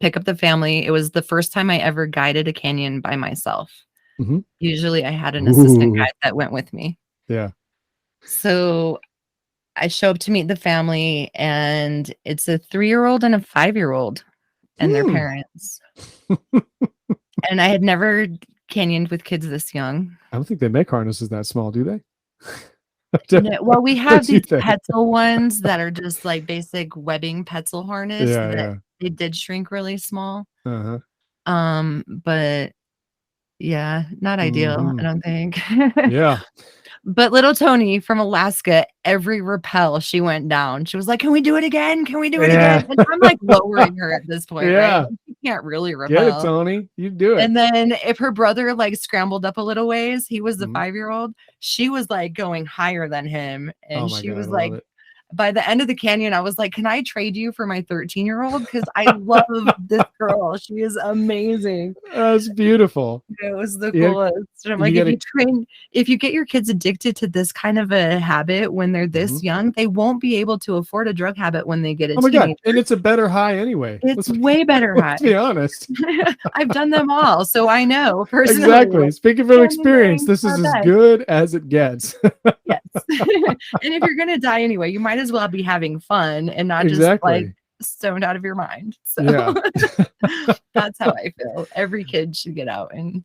Speaker 3: pick up the family. It was the first time I ever guided a canyon by myself. Usually I had an assistant guide that went with me.
Speaker 2: Yeah.
Speaker 3: So I show up to meet the family, and it's a 3-year-old and a 5-year-old and their parents. And I had never canyoned with kids this young.
Speaker 2: I don't think they make harnesses that small, do they?
Speaker 3: No, well, we have these Petzl ones that are just like basic webbing Petzl harness that they did shrink really small. But yeah, not ideal, I don't think.
Speaker 2: Yeah.
Speaker 3: But little Tony from Alaska, every rappel she went down, she was like, "Can we do it again? Can we do it again?" And I'm like lowering her at this point, right? She can't really rappel.
Speaker 2: Get it, Tony. You do it.
Speaker 3: And then if her brother like scrambled up a little ways, he was the 5-year-old. She was like going higher than him, and she was like, by the end of the canyon, I was like, "Can I trade you for my 13-year-old? Because I love this girl. She is amazing."
Speaker 2: That's beautiful.
Speaker 3: It was the coolest. And I'm like, if you get your kids addicted to this kind of a habit when they're this young, they won't be able to afford a drug habit when they get a teenager.
Speaker 2: God. And it's a better high anyway.
Speaker 3: It's way better high.
Speaker 2: Let's be honest.
Speaker 3: I've done them all, so I know personally.
Speaker 2: Exactly. Speaking from experience, this is as good as it gets.
Speaker 3: Yes. And if you're gonna die anyway, you might as well be having fun and not just like stoned out of your mind. So that's how I feel. Every kid should get out and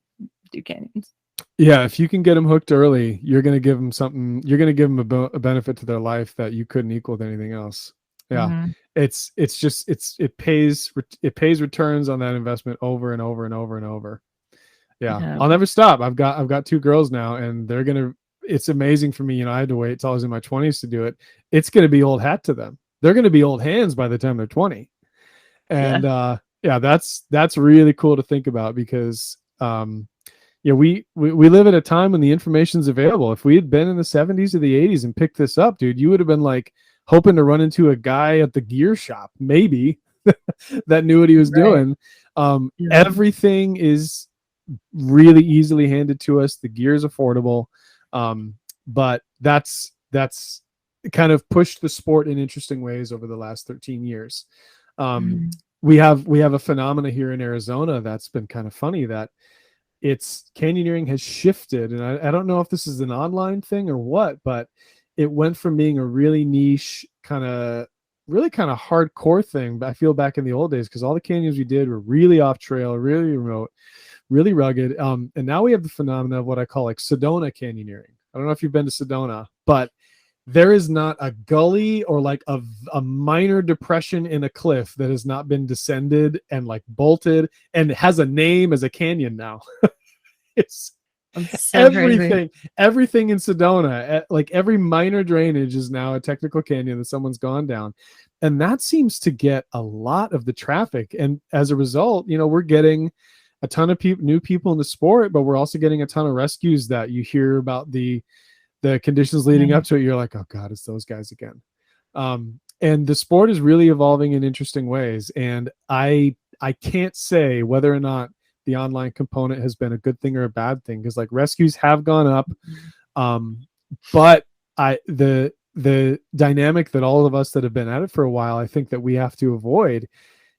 Speaker 3: do canyons.
Speaker 2: Yeah, if you can get them hooked early, you're going to give them something. You're going to give them a benefit to their life that you couldn't equal with anything else. Yeah, it pays returns on that investment over and over and over and over. Yeah, I'll never stop. I've got 2 girls now, and they're gonna. It's amazing for me. I had to wait till I was in my 20s to do it. It's going to be old hat to them. They're going to be old hands by the time they're 20. And that's really cool to think about because we live at a time when the information's available. If we had been in the 70s or the 80s and picked this up, dude, you would have been like hoping to run into a guy at the gear shop, maybe that knew what he was doing. Everything is really easily handed to us. The gear is affordable. But that's kind of pushed the sport in interesting ways over the last 13 years. We have a phenomena here in Arizona that's been kind of funny, that it's canyoneering has shifted. And I don't know if this is an online thing or what, but it went from being a really niche kind of hardcore thing. But I feel back in the old days, because all the canyons we did were really off trail, really remote, really rugged. And now we have the phenomena of what I call like Sedona canyoneering. I don't know if you've been to Sedona, but there is not a gully or like a minor depression in a cliff that has not been descended and like bolted and has a name as a canyon now. It's
Speaker 3: That's so crazy.
Speaker 2: everything in Sedona, like every minor drainage is now a technical canyon that someone's gone down. And that seems to get a lot of the traffic. And as a result, we're getting a ton of new people in the sport, but we're also getting a ton of rescues that you hear about the conditions leading up to it. You're like, oh God, it's those guys again. And the sport is really evolving in interesting ways. And I can't say whether or not the online component has been a good thing or a bad thing, because like rescues have gone up. But the dynamic that all of us that have been at it for a while, I think that we have to avoid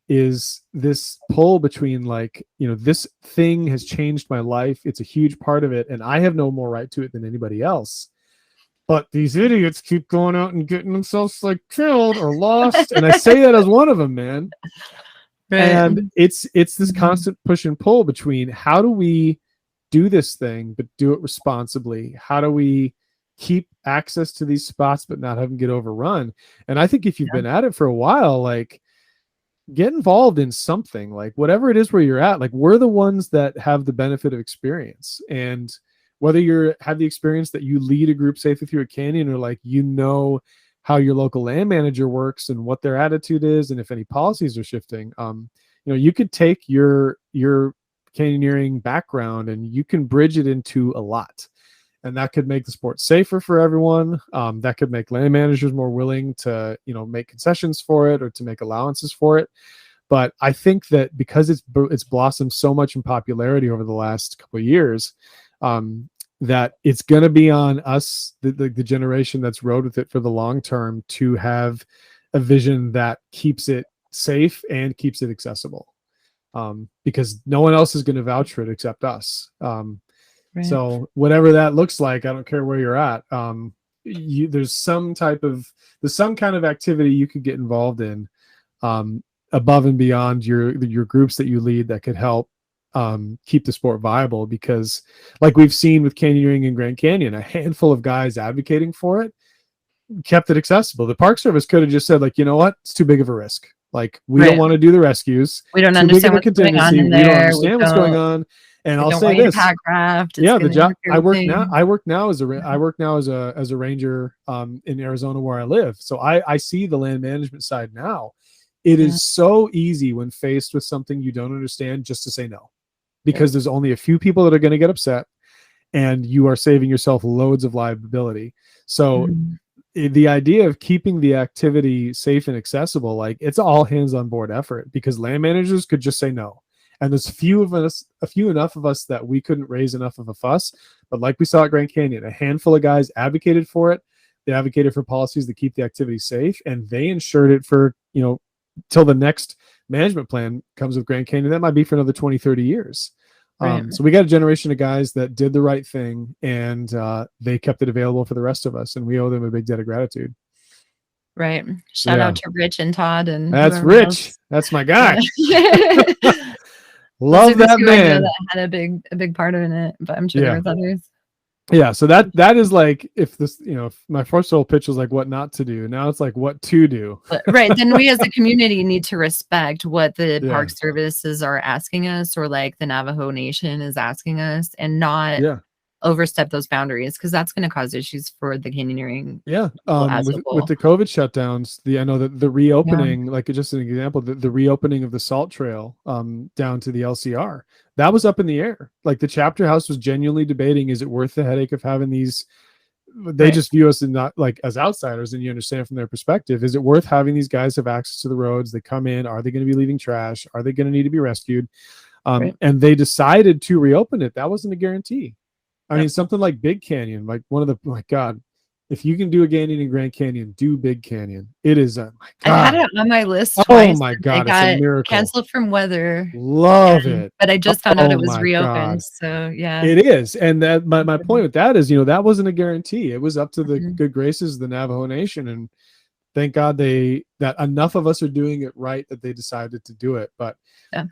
Speaker 2: is this pull between like, this thing has changed my life. It's a huge part of it. And I have no more right to it than anybody else. But these idiots keep going out and getting themselves like killed or lost. And I say that as one of them, man. Right. And it's this constant push and pull between how do we do this thing, but do it responsibly? How do we keep access to these spots, but not have them get overrun? And I think if you've been at it for a while, like get involved in something, like whatever it is where you're at, like we're the ones that have the benefit of experience. And whether you have the experience that you lead a group safely through a canyon, or like, how your local land manager works and what their attitude is, and if any policies are shifting, you could take your canyoneering background and you can bridge it into a lot, and that could make the sport safer for everyone. That could make land managers more willing to make concessions for it or to make allowances for it. But I think that because it's blossomed so much in popularity over the last couple of years, that it's going to be on us, the generation that's rode with it for the long term, to have a vision that keeps it safe and keeps it accessible, because no one else is going to vouch for it except us. Right. So whatever that looks like, I don't care where you're at. There's some kind of activity you could get involved in, above and beyond your groups that you lead, that could help keep the sport viable. Because like we've seen with canyoneering in Grand Canyon, a handful of guys advocating for it kept it accessible. The Park Service could have just said, like, you know what, it's too big of a risk. Like, we don't want to do the rescues.
Speaker 3: We don't understand what's going on in there.
Speaker 2: We don't understand what's going on. And I'll say this: the job I work now as a ranger in Arizona, where I live. So I see the land management side now. It is so easy when faced with something you don't understand just to say no, because there's only a few people that are going to get upset, and you are saving yourself loads of liability. So the idea of keeping the activity safe and accessible, like, it's all hands on board effort, because land managers could just say no. And there's a few enough of us that we couldn't raise enough of a fuss. But like we saw at Grand Canyon, a handful of guys advocated for it. They advocated for policies that keep the activity safe, and they ensured it for, till the next management plan comes with Grand Canyon. That might be for another 20, 30 years. So we got a generation of guys that did the right thing, and they kept it available for the rest of us, and we owe them a big debt of gratitude.
Speaker 3: Right. Shout out to Rich and Todd. And
Speaker 2: that's Rich. Else. That's my guy. Love that man.
Speaker 3: That had a big part in it, but I'm sure there was others.
Speaker 2: Yeah, so that is like, if this, if my first whole pitch was like what not to do, now it's like what to do.
Speaker 3: Right. Then we as a community need to respect what the Park Services are asking us, or like the Navajo Nation is asking us, and not overstep those boundaries, because that's going to cause issues for the canyoneering.
Speaker 2: With the COVID shutdowns, I know that the reopening, like just an example, the reopening of the Salt Trail down to the LCR, that was up in the air. Like, the chapter house was genuinely debating, is it worth the headache of having these? They just view us as outsiders, and you understand from their perspective, is it worth having these guys have access to the roads? They come in, are they going to be leaving trash? Are they going to need to be rescued? And they decided to reopen it. That wasn't a guarantee. I mean, something like Big Canyon, like my God, if you can do a canyon in Grand Canyon, do Big Canyon. It is I
Speaker 3: had it on my list twice.
Speaker 2: Oh my God, it's a miracle.
Speaker 3: Canceled from weather.
Speaker 2: Love it.
Speaker 3: But I just found out it was reopened. God. So yeah.
Speaker 2: It is. And that my point with that is, that wasn't a guarantee. It was up to the good graces of the Navajo Nation. And thank God that enough of us are doing it right that they decided to do it. But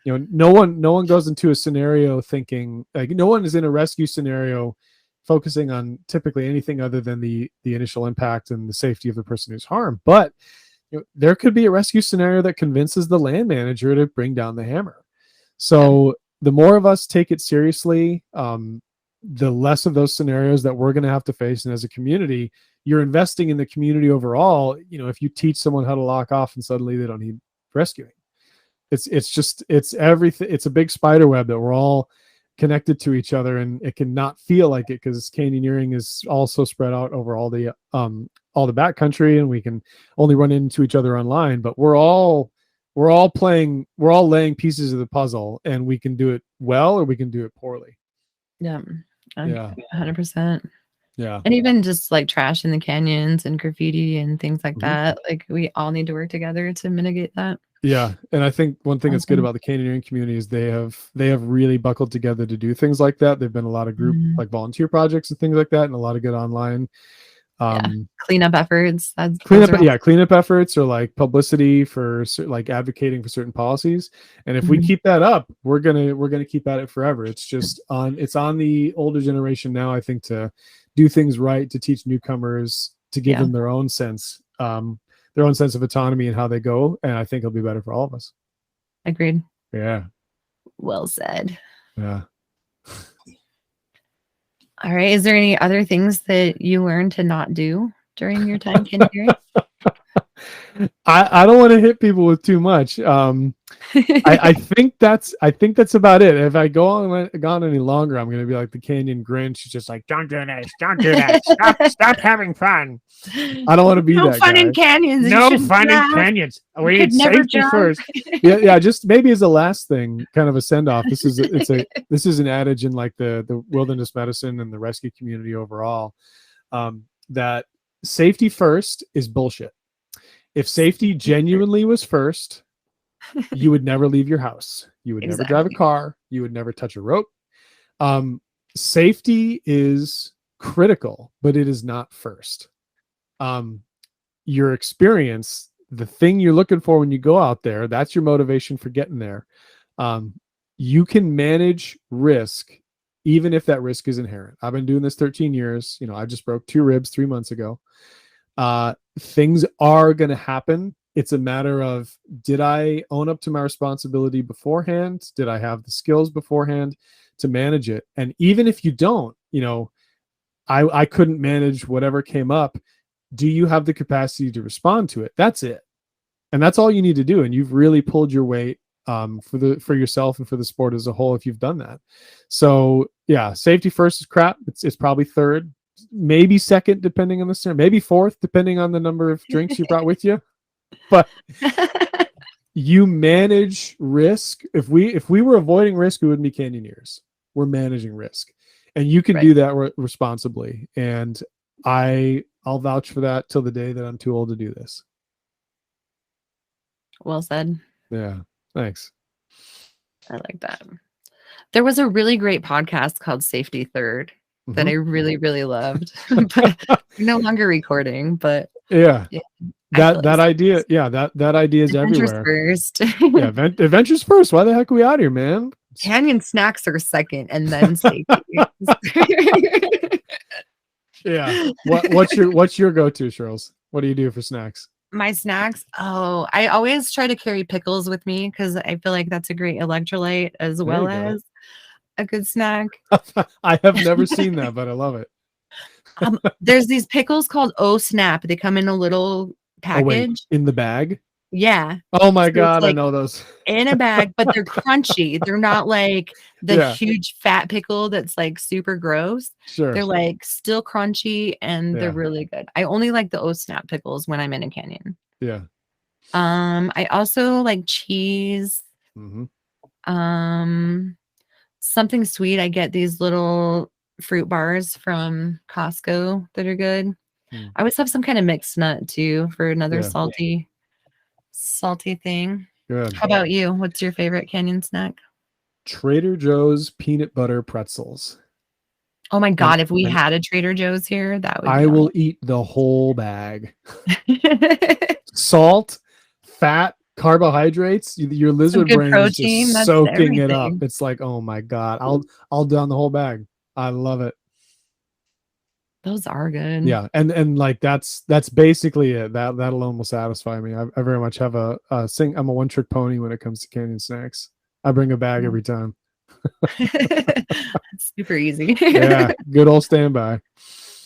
Speaker 2: no one goes into a scenario thinking, like, no one is in a rescue scenario focusing on typically anything other than the initial impact and the safety of the person who's harmed. But there could be a rescue scenario that convinces the land manager to bring down the hammer. So the more of us take it seriously, the less of those scenarios that we're going to have to face. And as a community, you're investing in the community overall. If you teach someone how to lock off and suddenly they don't need rescuing, it's everything. It's a big spider web that we're all connected to each other, and it can not feel like it because canyoneering is also spread out over all the backcountry, and we can only run into each other online, but we're all laying pieces of the puzzle, and we can do it well or we can do it poorly.
Speaker 3: Yeah. 100%.
Speaker 2: Yeah.
Speaker 3: And even just like trash in the canyons and graffiti and things like
Speaker 2: Mm-hmm.
Speaker 3: that, like we all need to work together to mitigate that.
Speaker 2: Yeah, and I think one thing that's good about the canyoneering community is they have really buckled together to do things like that. There've been a lot of group like volunteer projects and things like that, and a lot of good online
Speaker 3: cleanup efforts.
Speaker 2: Cleanup efforts, or like publicity for like advocating for certain policies. And if we keep that up, we're gonna keep at it forever. It's just on the older generation now, I think, to do things right, to teach newcomers, to give them their own sense of autonomy and how they go. And I think it'll be better for all of us.
Speaker 3: Agreed.
Speaker 2: Yeah.
Speaker 3: Well said.
Speaker 2: Yeah.
Speaker 3: All right. Is there any other things that you learned to not do during your time canyoneering?
Speaker 2: I don't want to hit people with too much. I think that's about it. If I go on any longer, I'm going to be like the Canyon Grinch. It's just like, don't do this, don't do that, stop having fun. I don't want to be that
Speaker 3: fun
Speaker 2: guy.
Speaker 3: In canyons.
Speaker 2: No fun in canyons. We need safety first. Yeah. Just maybe as a last thing, kind of a send off. This is an adage in like the wilderness medicine and the rescue community overall, that safety first is bullshit. If safety genuinely was first, you would never leave your house. You would never drive a car. You would never touch a rope. Safety is critical, but it is not first. Your experience, the thing you're looking for when you go out there, that's your motivation for getting there. You can manage risk, even if that risk is inherent. I've been doing this 13 years. I just broke 2 ribs 3 months ago. Things are going to happen. It's a matter of, did I own up to my responsibility beforehand? Did I have the skills beforehand to manage it? And even if you don't, I couldn't manage whatever came up. Do you have the capacity to respond to it? That's it. And that's all you need to do. And you've really pulled your weight for yourself and for the sport as a whole if you've done that. So yeah, safety first is crap. It's probably third, maybe second, depending on the scenario, maybe fourth, depending on the number of drinks you brought with you. But you manage risk. If we were avoiding risk, we wouldn't be canyoneers. We're managing risk, and you can do that responsibly. And I'll vouch for that till the day that I'm too old to do this.
Speaker 3: Well said.
Speaker 2: Yeah. Thanks.
Speaker 3: I like that. There was a really great podcast called Safety Third that I really, really loved. But no longer recording, but
Speaker 2: yeah. That idea, that idea is
Speaker 3: Adventures
Speaker 2: everywhere.
Speaker 3: First.
Speaker 2: Adventures first. Why the heck are we out here, man?
Speaker 3: Canyon snacks are second, and then safety.
Speaker 2: Yeah. What's your go-to, Charles? What do you do for snacks?
Speaker 3: My snacks. Oh, I always try to carry pickles with me because I feel like that's a great electrolyte as well as a good snack.
Speaker 2: I have never seen that, but I love it.
Speaker 3: There's these pickles called Oh Snap. They come in a little package.
Speaker 2: In the bag?
Speaker 3: Yeah.
Speaker 2: Oh my God, I know those.
Speaker 3: In a bag, but they're crunchy. They're not like the huge fat pickle that's like super gross.
Speaker 2: Sure.
Speaker 3: They're like still crunchy and they're really good. I only like the Oh Snap pickles when I'm in a canyon.
Speaker 2: Yeah.
Speaker 3: I also like cheese. Something sweet. I get these little fruit bars from Costco that are good. I always have some kind of mixed nut too for another salty thing.
Speaker 2: Good.
Speaker 3: How about you? What's your favorite canyon snack?
Speaker 2: Trader Joe's peanut butter pretzels.
Speaker 3: Oh my God, if we had a Trader Joe's here, that would be
Speaker 2: I will eat the whole bag. Salt, fat, carbohydrates, your lizard brain protein, is just soaking it up. It's like, oh my God, I'll down the whole bag. I love it.
Speaker 3: Those are good.
Speaker 2: Yeah, and like that's basically it. That alone will satisfy me. I very much have I'm a one trick pony when it comes to canyon snacks. I bring a bag every time.
Speaker 3: Super easy.
Speaker 2: Yeah, good old standby.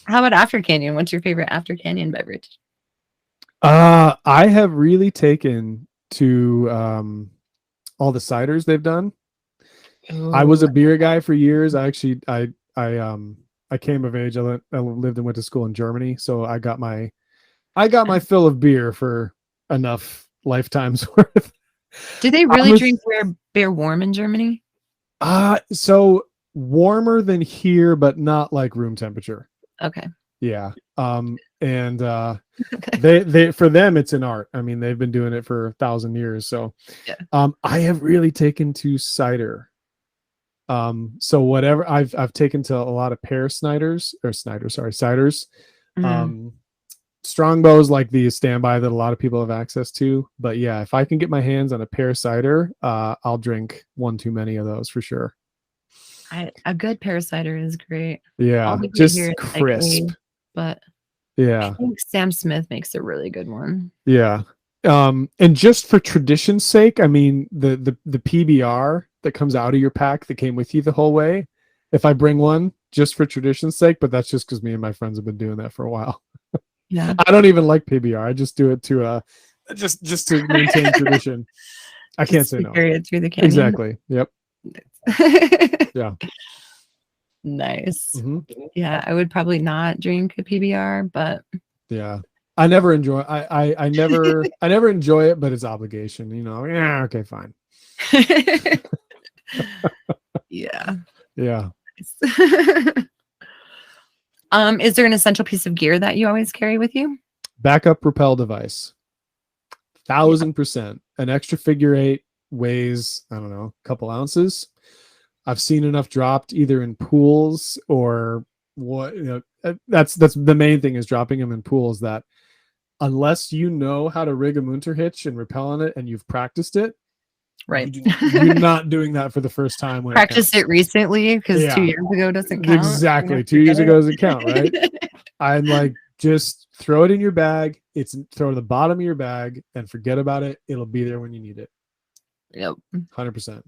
Speaker 3: How about after canyon? What's your favorite after canyon beverage?
Speaker 2: I have really taken to all the ciders they've done. I was a beer guy for years. I came of age. I lived and went to school in Germany, so I got my fill of beer for enough lifetimes worth.
Speaker 3: Do they really drink beer warm in Germany?
Speaker 2: So warmer than here, but not like room temperature.
Speaker 3: Okay.
Speaker 2: Yeah. And they for them it's an art. I mean, they've been doing it for 1,000 years. So
Speaker 3: yeah.
Speaker 2: I have really taken to cider. So whatever I've taken to a lot of ciders.
Speaker 3: Mm-hmm.
Speaker 2: Strongbows like the standby that a lot of people have access to. But yeah, if I can get my hands on a pear cider, I'll drink one too many of those for sure.
Speaker 3: A good pear cider is great.
Speaker 2: Yeah, just crisp.
Speaker 3: Like but
Speaker 2: yeah,
Speaker 3: I think Sam Smith makes a really good one.
Speaker 2: Yeah. And just for tradition's sake, I mean, the PBR that comes out of your pack that came with you the whole way, if I bring one just for tradition's sake, but that's just because me and my friends have been doing that for a while.
Speaker 3: Yeah.
Speaker 2: I don't even like PBR. I just do it to just to maintain tradition. I can't say no.
Speaker 3: Carry it through the canyon.
Speaker 2: Exactly. Yep. Yeah.
Speaker 3: Nice.
Speaker 2: Mm-hmm.
Speaker 3: Yeah, I would probably not drink a PBR, but
Speaker 2: yeah. I never enjoy I never enjoy it, but it's obligation, you know. Yeah, okay, fine.
Speaker 3: Yeah.
Speaker 2: Yeah.
Speaker 3: Is there an essential piece of gear that you always carry with you?
Speaker 2: Backup rappel device. 1,000%. An extra figure eight weighs, I don't know, a couple ounces. I've seen enough dropped either in pools or what, you know, that's the main thing is dropping them in pools, that unless you know how to rig a Munter hitch and rappel on it and you've practiced it,
Speaker 3: right?
Speaker 2: You're not doing that for the first time. When
Speaker 3: practice it recently, because 2 years ago doesn't count.
Speaker 2: Exactly. 2 years ago doesn't count, right? I'm like, just throw it in your bag. Throw it in the bottom of your bag and forget about it. It'll be there when you need it.
Speaker 3: Yep.
Speaker 2: 100%.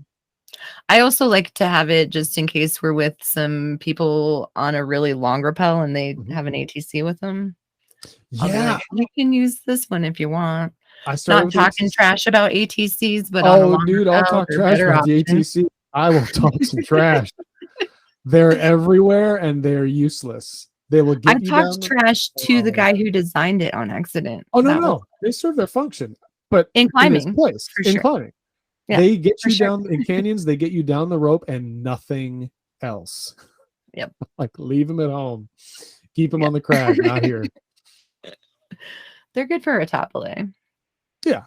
Speaker 3: I also like to have it just in case we're with some people on a really long rappel and they have an ATC with them.
Speaker 2: Yeah.
Speaker 3: Like, you can use this one if you want.
Speaker 2: I started
Speaker 3: not talking trash about ATCs, but
Speaker 2: dude, I'll talk trash about the ATC. I will talk some trash. They're everywhere and they're useless. They will get you down.
Speaker 3: I've talked trash to the guy who designed it on accident.
Speaker 2: Oh no, they serve their function, but
Speaker 3: in climbing,
Speaker 2: climbing, yeah, they get you down in canyons. They get you down the rope and nothing else.
Speaker 3: Yep.
Speaker 2: Like leave them at home, keep them on the crag, not here.
Speaker 3: They're good for a top belay.
Speaker 2: Yeah.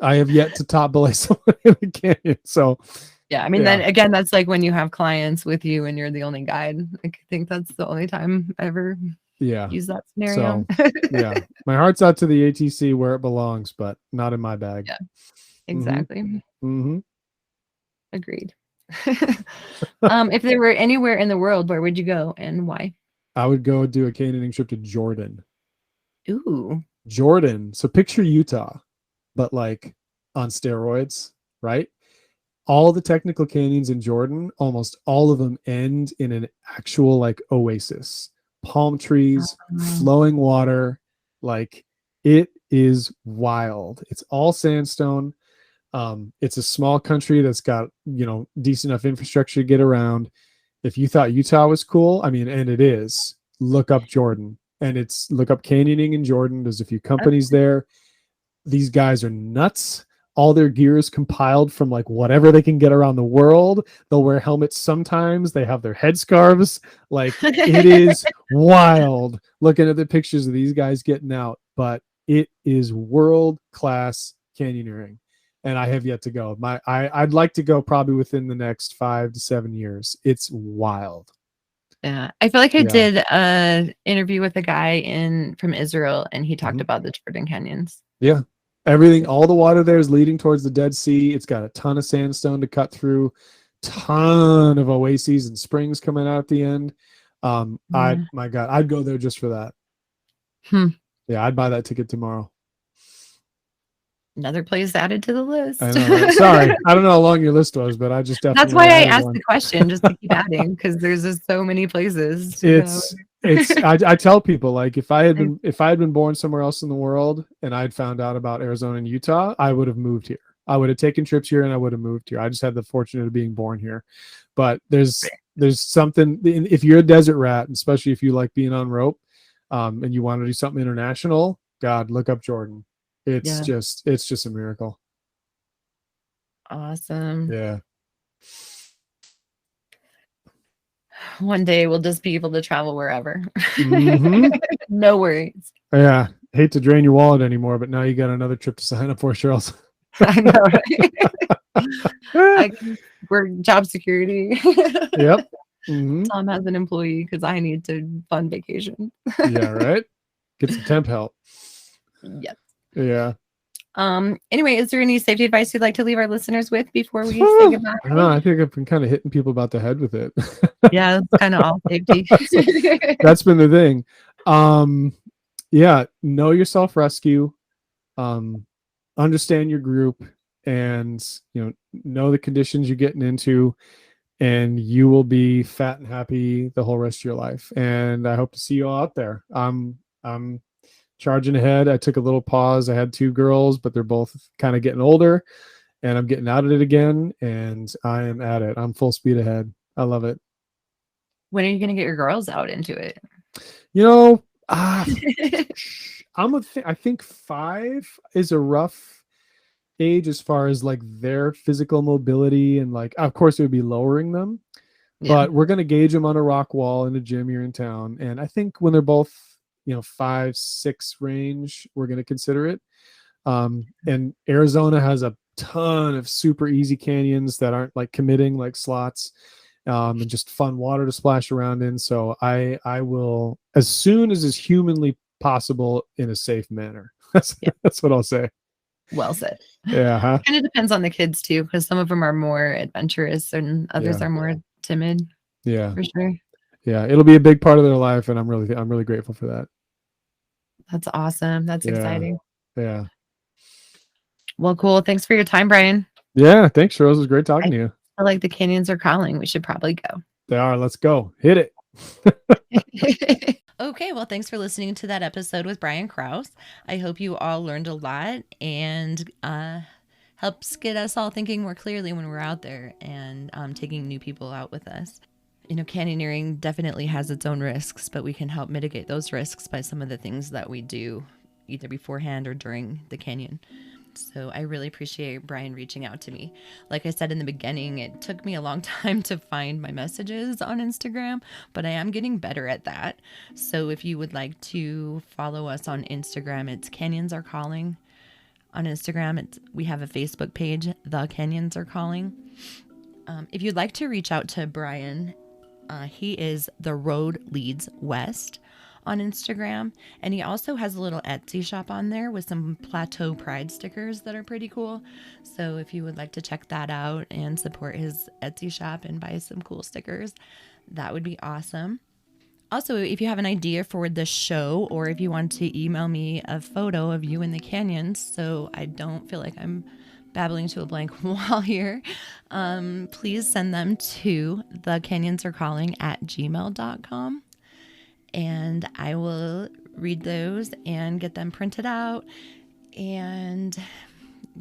Speaker 2: I have yet to top belay someone in the canyon, so.
Speaker 3: Yeah, I mean, then again, that's like when you have clients with you and you're the only guide. Like, I think that's the only time I ever use that scenario.
Speaker 2: So, yeah, my heart's out to the ATC where it belongs, but not in my bag.
Speaker 3: Yeah, exactly.
Speaker 2: Mm-hmm.
Speaker 3: Agreed. If there were anywhere in the world, where would you go and why?
Speaker 2: I would go do a canyoning trip to Jordan.
Speaker 3: Ooh.
Speaker 2: Jordan. So picture Utah, but like on steroids, right? All the technical canyons in Jordan, almost all of them end in an actual like oasis, palm trees, flowing water. Like it is wild. It's all sandstone. It's a small country that's got, you know, decent enough infrastructure to get around. If you thought Utah was cool, I mean, and it is, look up Jordan and look up canyoning in Jordan. There's a few companies there. These guys are nuts. All their gear is compiled from like whatever they can get around the world. They'll wear helmets sometimes. They have their headscarves. Like it is wild looking at the pictures of these guys getting out, but it is world-class canyoneering. And I have yet to go. I'd like to go probably within the next 5 to 7 years. It's wild.
Speaker 3: Yeah. I feel like I did an interview with a guy from Israel and he talked about the Jordan canyons.
Speaker 2: Yeah. Everything, all the water there is leading towards the Dead Sea. It's got a ton of sandstone to cut through, ton of oases and springs coming out at the end.
Speaker 3: Yeah.
Speaker 2: My God, I'd go there just for that.
Speaker 3: Hmm.
Speaker 2: Yeah, I'd buy that ticket tomorrow.
Speaker 3: Another place added to the list.
Speaker 2: I know, right? Sorry, I don't know how long your list was, but I just
Speaker 3: That's
Speaker 2: definitely
Speaker 3: why I
Speaker 2: added
Speaker 3: asked
Speaker 2: one.
Speaker 3: the question, just to keep adding, because there's just so many places to go.
Speaker 2: It's I tell people, like, if I had been born somewhere else in the world and I'd found out about Arizona and Utah, I would have moved here. I would have taken trips here and I would have moved here. I just had the fortune of being born here. But there's something, if you're a desert rat, especially if you like being on rope, and you want to do something international, God, look up Jordan. It's
Speaker 3: Yeah.
Speaker 2: just a miracle.
Speaker 3: Awesome.
Speaker 2: Yeah.
Speaker 3: One day we'll just be able to travel wherever.
Speaker 2: Mhm.
Speaker 3: No worries.
Speaker 2: Yeah. Hate to drain your wallet anymore, but now you got another trip to sign up for, Cheryl.
Speaker 3: I know, right? I can work job security.
Speaker 2: Yep. Mhm.
Speaker 3: Tom has an employee because I need to fund vacation.
Speaker 2: Yeah, right. Get some temp help.
Speaker 3: Yes.
Speaker 2: Yeah.
Speaker 3: Anyway, is there any safety advice you'd like to leave our listeners with before we say goodbye?
Speaker 2: I don't know. I think I've been kind of hitting people about the head with it.
Speaker 3: Yeah, that's kind of all safety.
Speaker 2: That's been the thing. Yeah, know your self-rescue, understand your group, and know the conditions you're getting into, and you will be fat and happy the whole rest of your life. And I hope to see you all out there. I'm charging ahead. I took a little pause. I had 2 girls, but they're both kind of getting older, and I'm getting out of it again, and I am at it. I'm full speed ahead. I love it.
Speaker 3: When are you going to get your girls out into it?
Speaker 2: I think 5 is a rough age as far as like their physical mobility, and like, of course, it would be lowering them, but we're going to gauge them on a rock wall in a gym here in town. And I think when they're both, 5, 6 range, we're going to consider it. And Arizona has a ton of super easy canyons that aren't like committing, like slots, and just fun water to splash around in. So I will, as soon as is humanly possible, in a safe manner. That's what I'll say.
Speaker 3: Well said.
Speaker 2: Yeah. Huh?
Speaker 3: Kind of depends on the kids too, because some of them are more adventurous and others are more timid.
Speaker 2: Yeah.
Speaker 3: For sure.
Speaker 2: Yeah. It'll be a big part of their life, and I'm really grateful for that.
Speaker 3: That's awesome. That's exciting.
Speaker 2: Yeah.
Speaker 3: Well, cool. Thanks for your time, Brian.
Speaker 2: Yeah. Thanks, Rose. It was great talking to you.
Speaker 3: I feel like the canyons are calling. We should probably go.
Speaker 2: They are. Let's go. Hit
Speaker 3: it.
Speaker 1: Okay, well, thanks for listening to that episode with Brian Krauss. I hope you all learned a lot and helps get us all thinking more clearly when we're out there and taking new people out with us. Canyoneering definitely has its own risks, but we can help mitigate those risks by some of the things that we do either beforehand or during the canyon. So I really appreciate Brian reaching out to me. Like I said in the beginning, it took me a long time to find my messages on Instagram, but I am getting better at that. So if you would like to follow us on Instagram, it's Canyons Are Calling. On Instagram, we have a Facebook page, The Canyons Are Calling. If you'd like to reach out to Brian, he is The Road Leads West on Instagram, and he also has a little Etsy shop on there with some Plateau Pride stickers that are pretty cool. So if you would like to check that out and support his Etsy shop and buy some cool stickers, that would be awesome. Also, if you have an idea for the show, or if you want to email me a photo of you in the canyons so I don't feel like I'm babbling to a blank wall here, please send them to thecanyonsarecalling@gmail.com. And I will read those and get them printed out and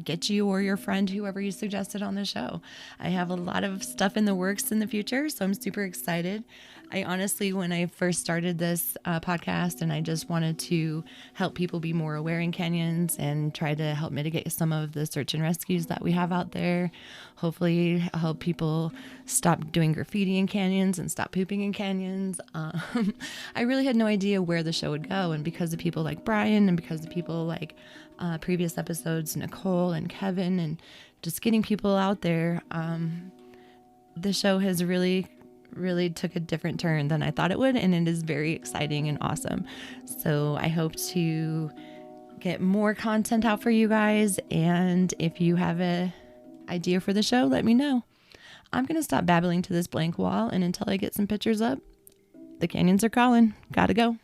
Speaker 1: get you or your friend, whoever you suggested, on the show. I have a lot of stuff in the works in the future, so I'm super excited. I honestly, when I first started this podcast, and I just wanted to help people be more aware in canyons and try to help mitigate some of the search and rescues that we have out there. Hopefully help people stop doing graffiti in canyons and stop pooping in canyons. I really had no idea where the show would go. And because of people like Brian, and because of people like previous episodes, Nicole and Kevin, and just getting people out there, the show has really took a different turn than I thought it would, and it is very exciting and awesome. So I hope to get more content out for you guys, and if you have a idea for the show, let me know. I'm gonna stop babbling to this blank wall, and until I get some pictures up, the the canyons are calling. Gotta go.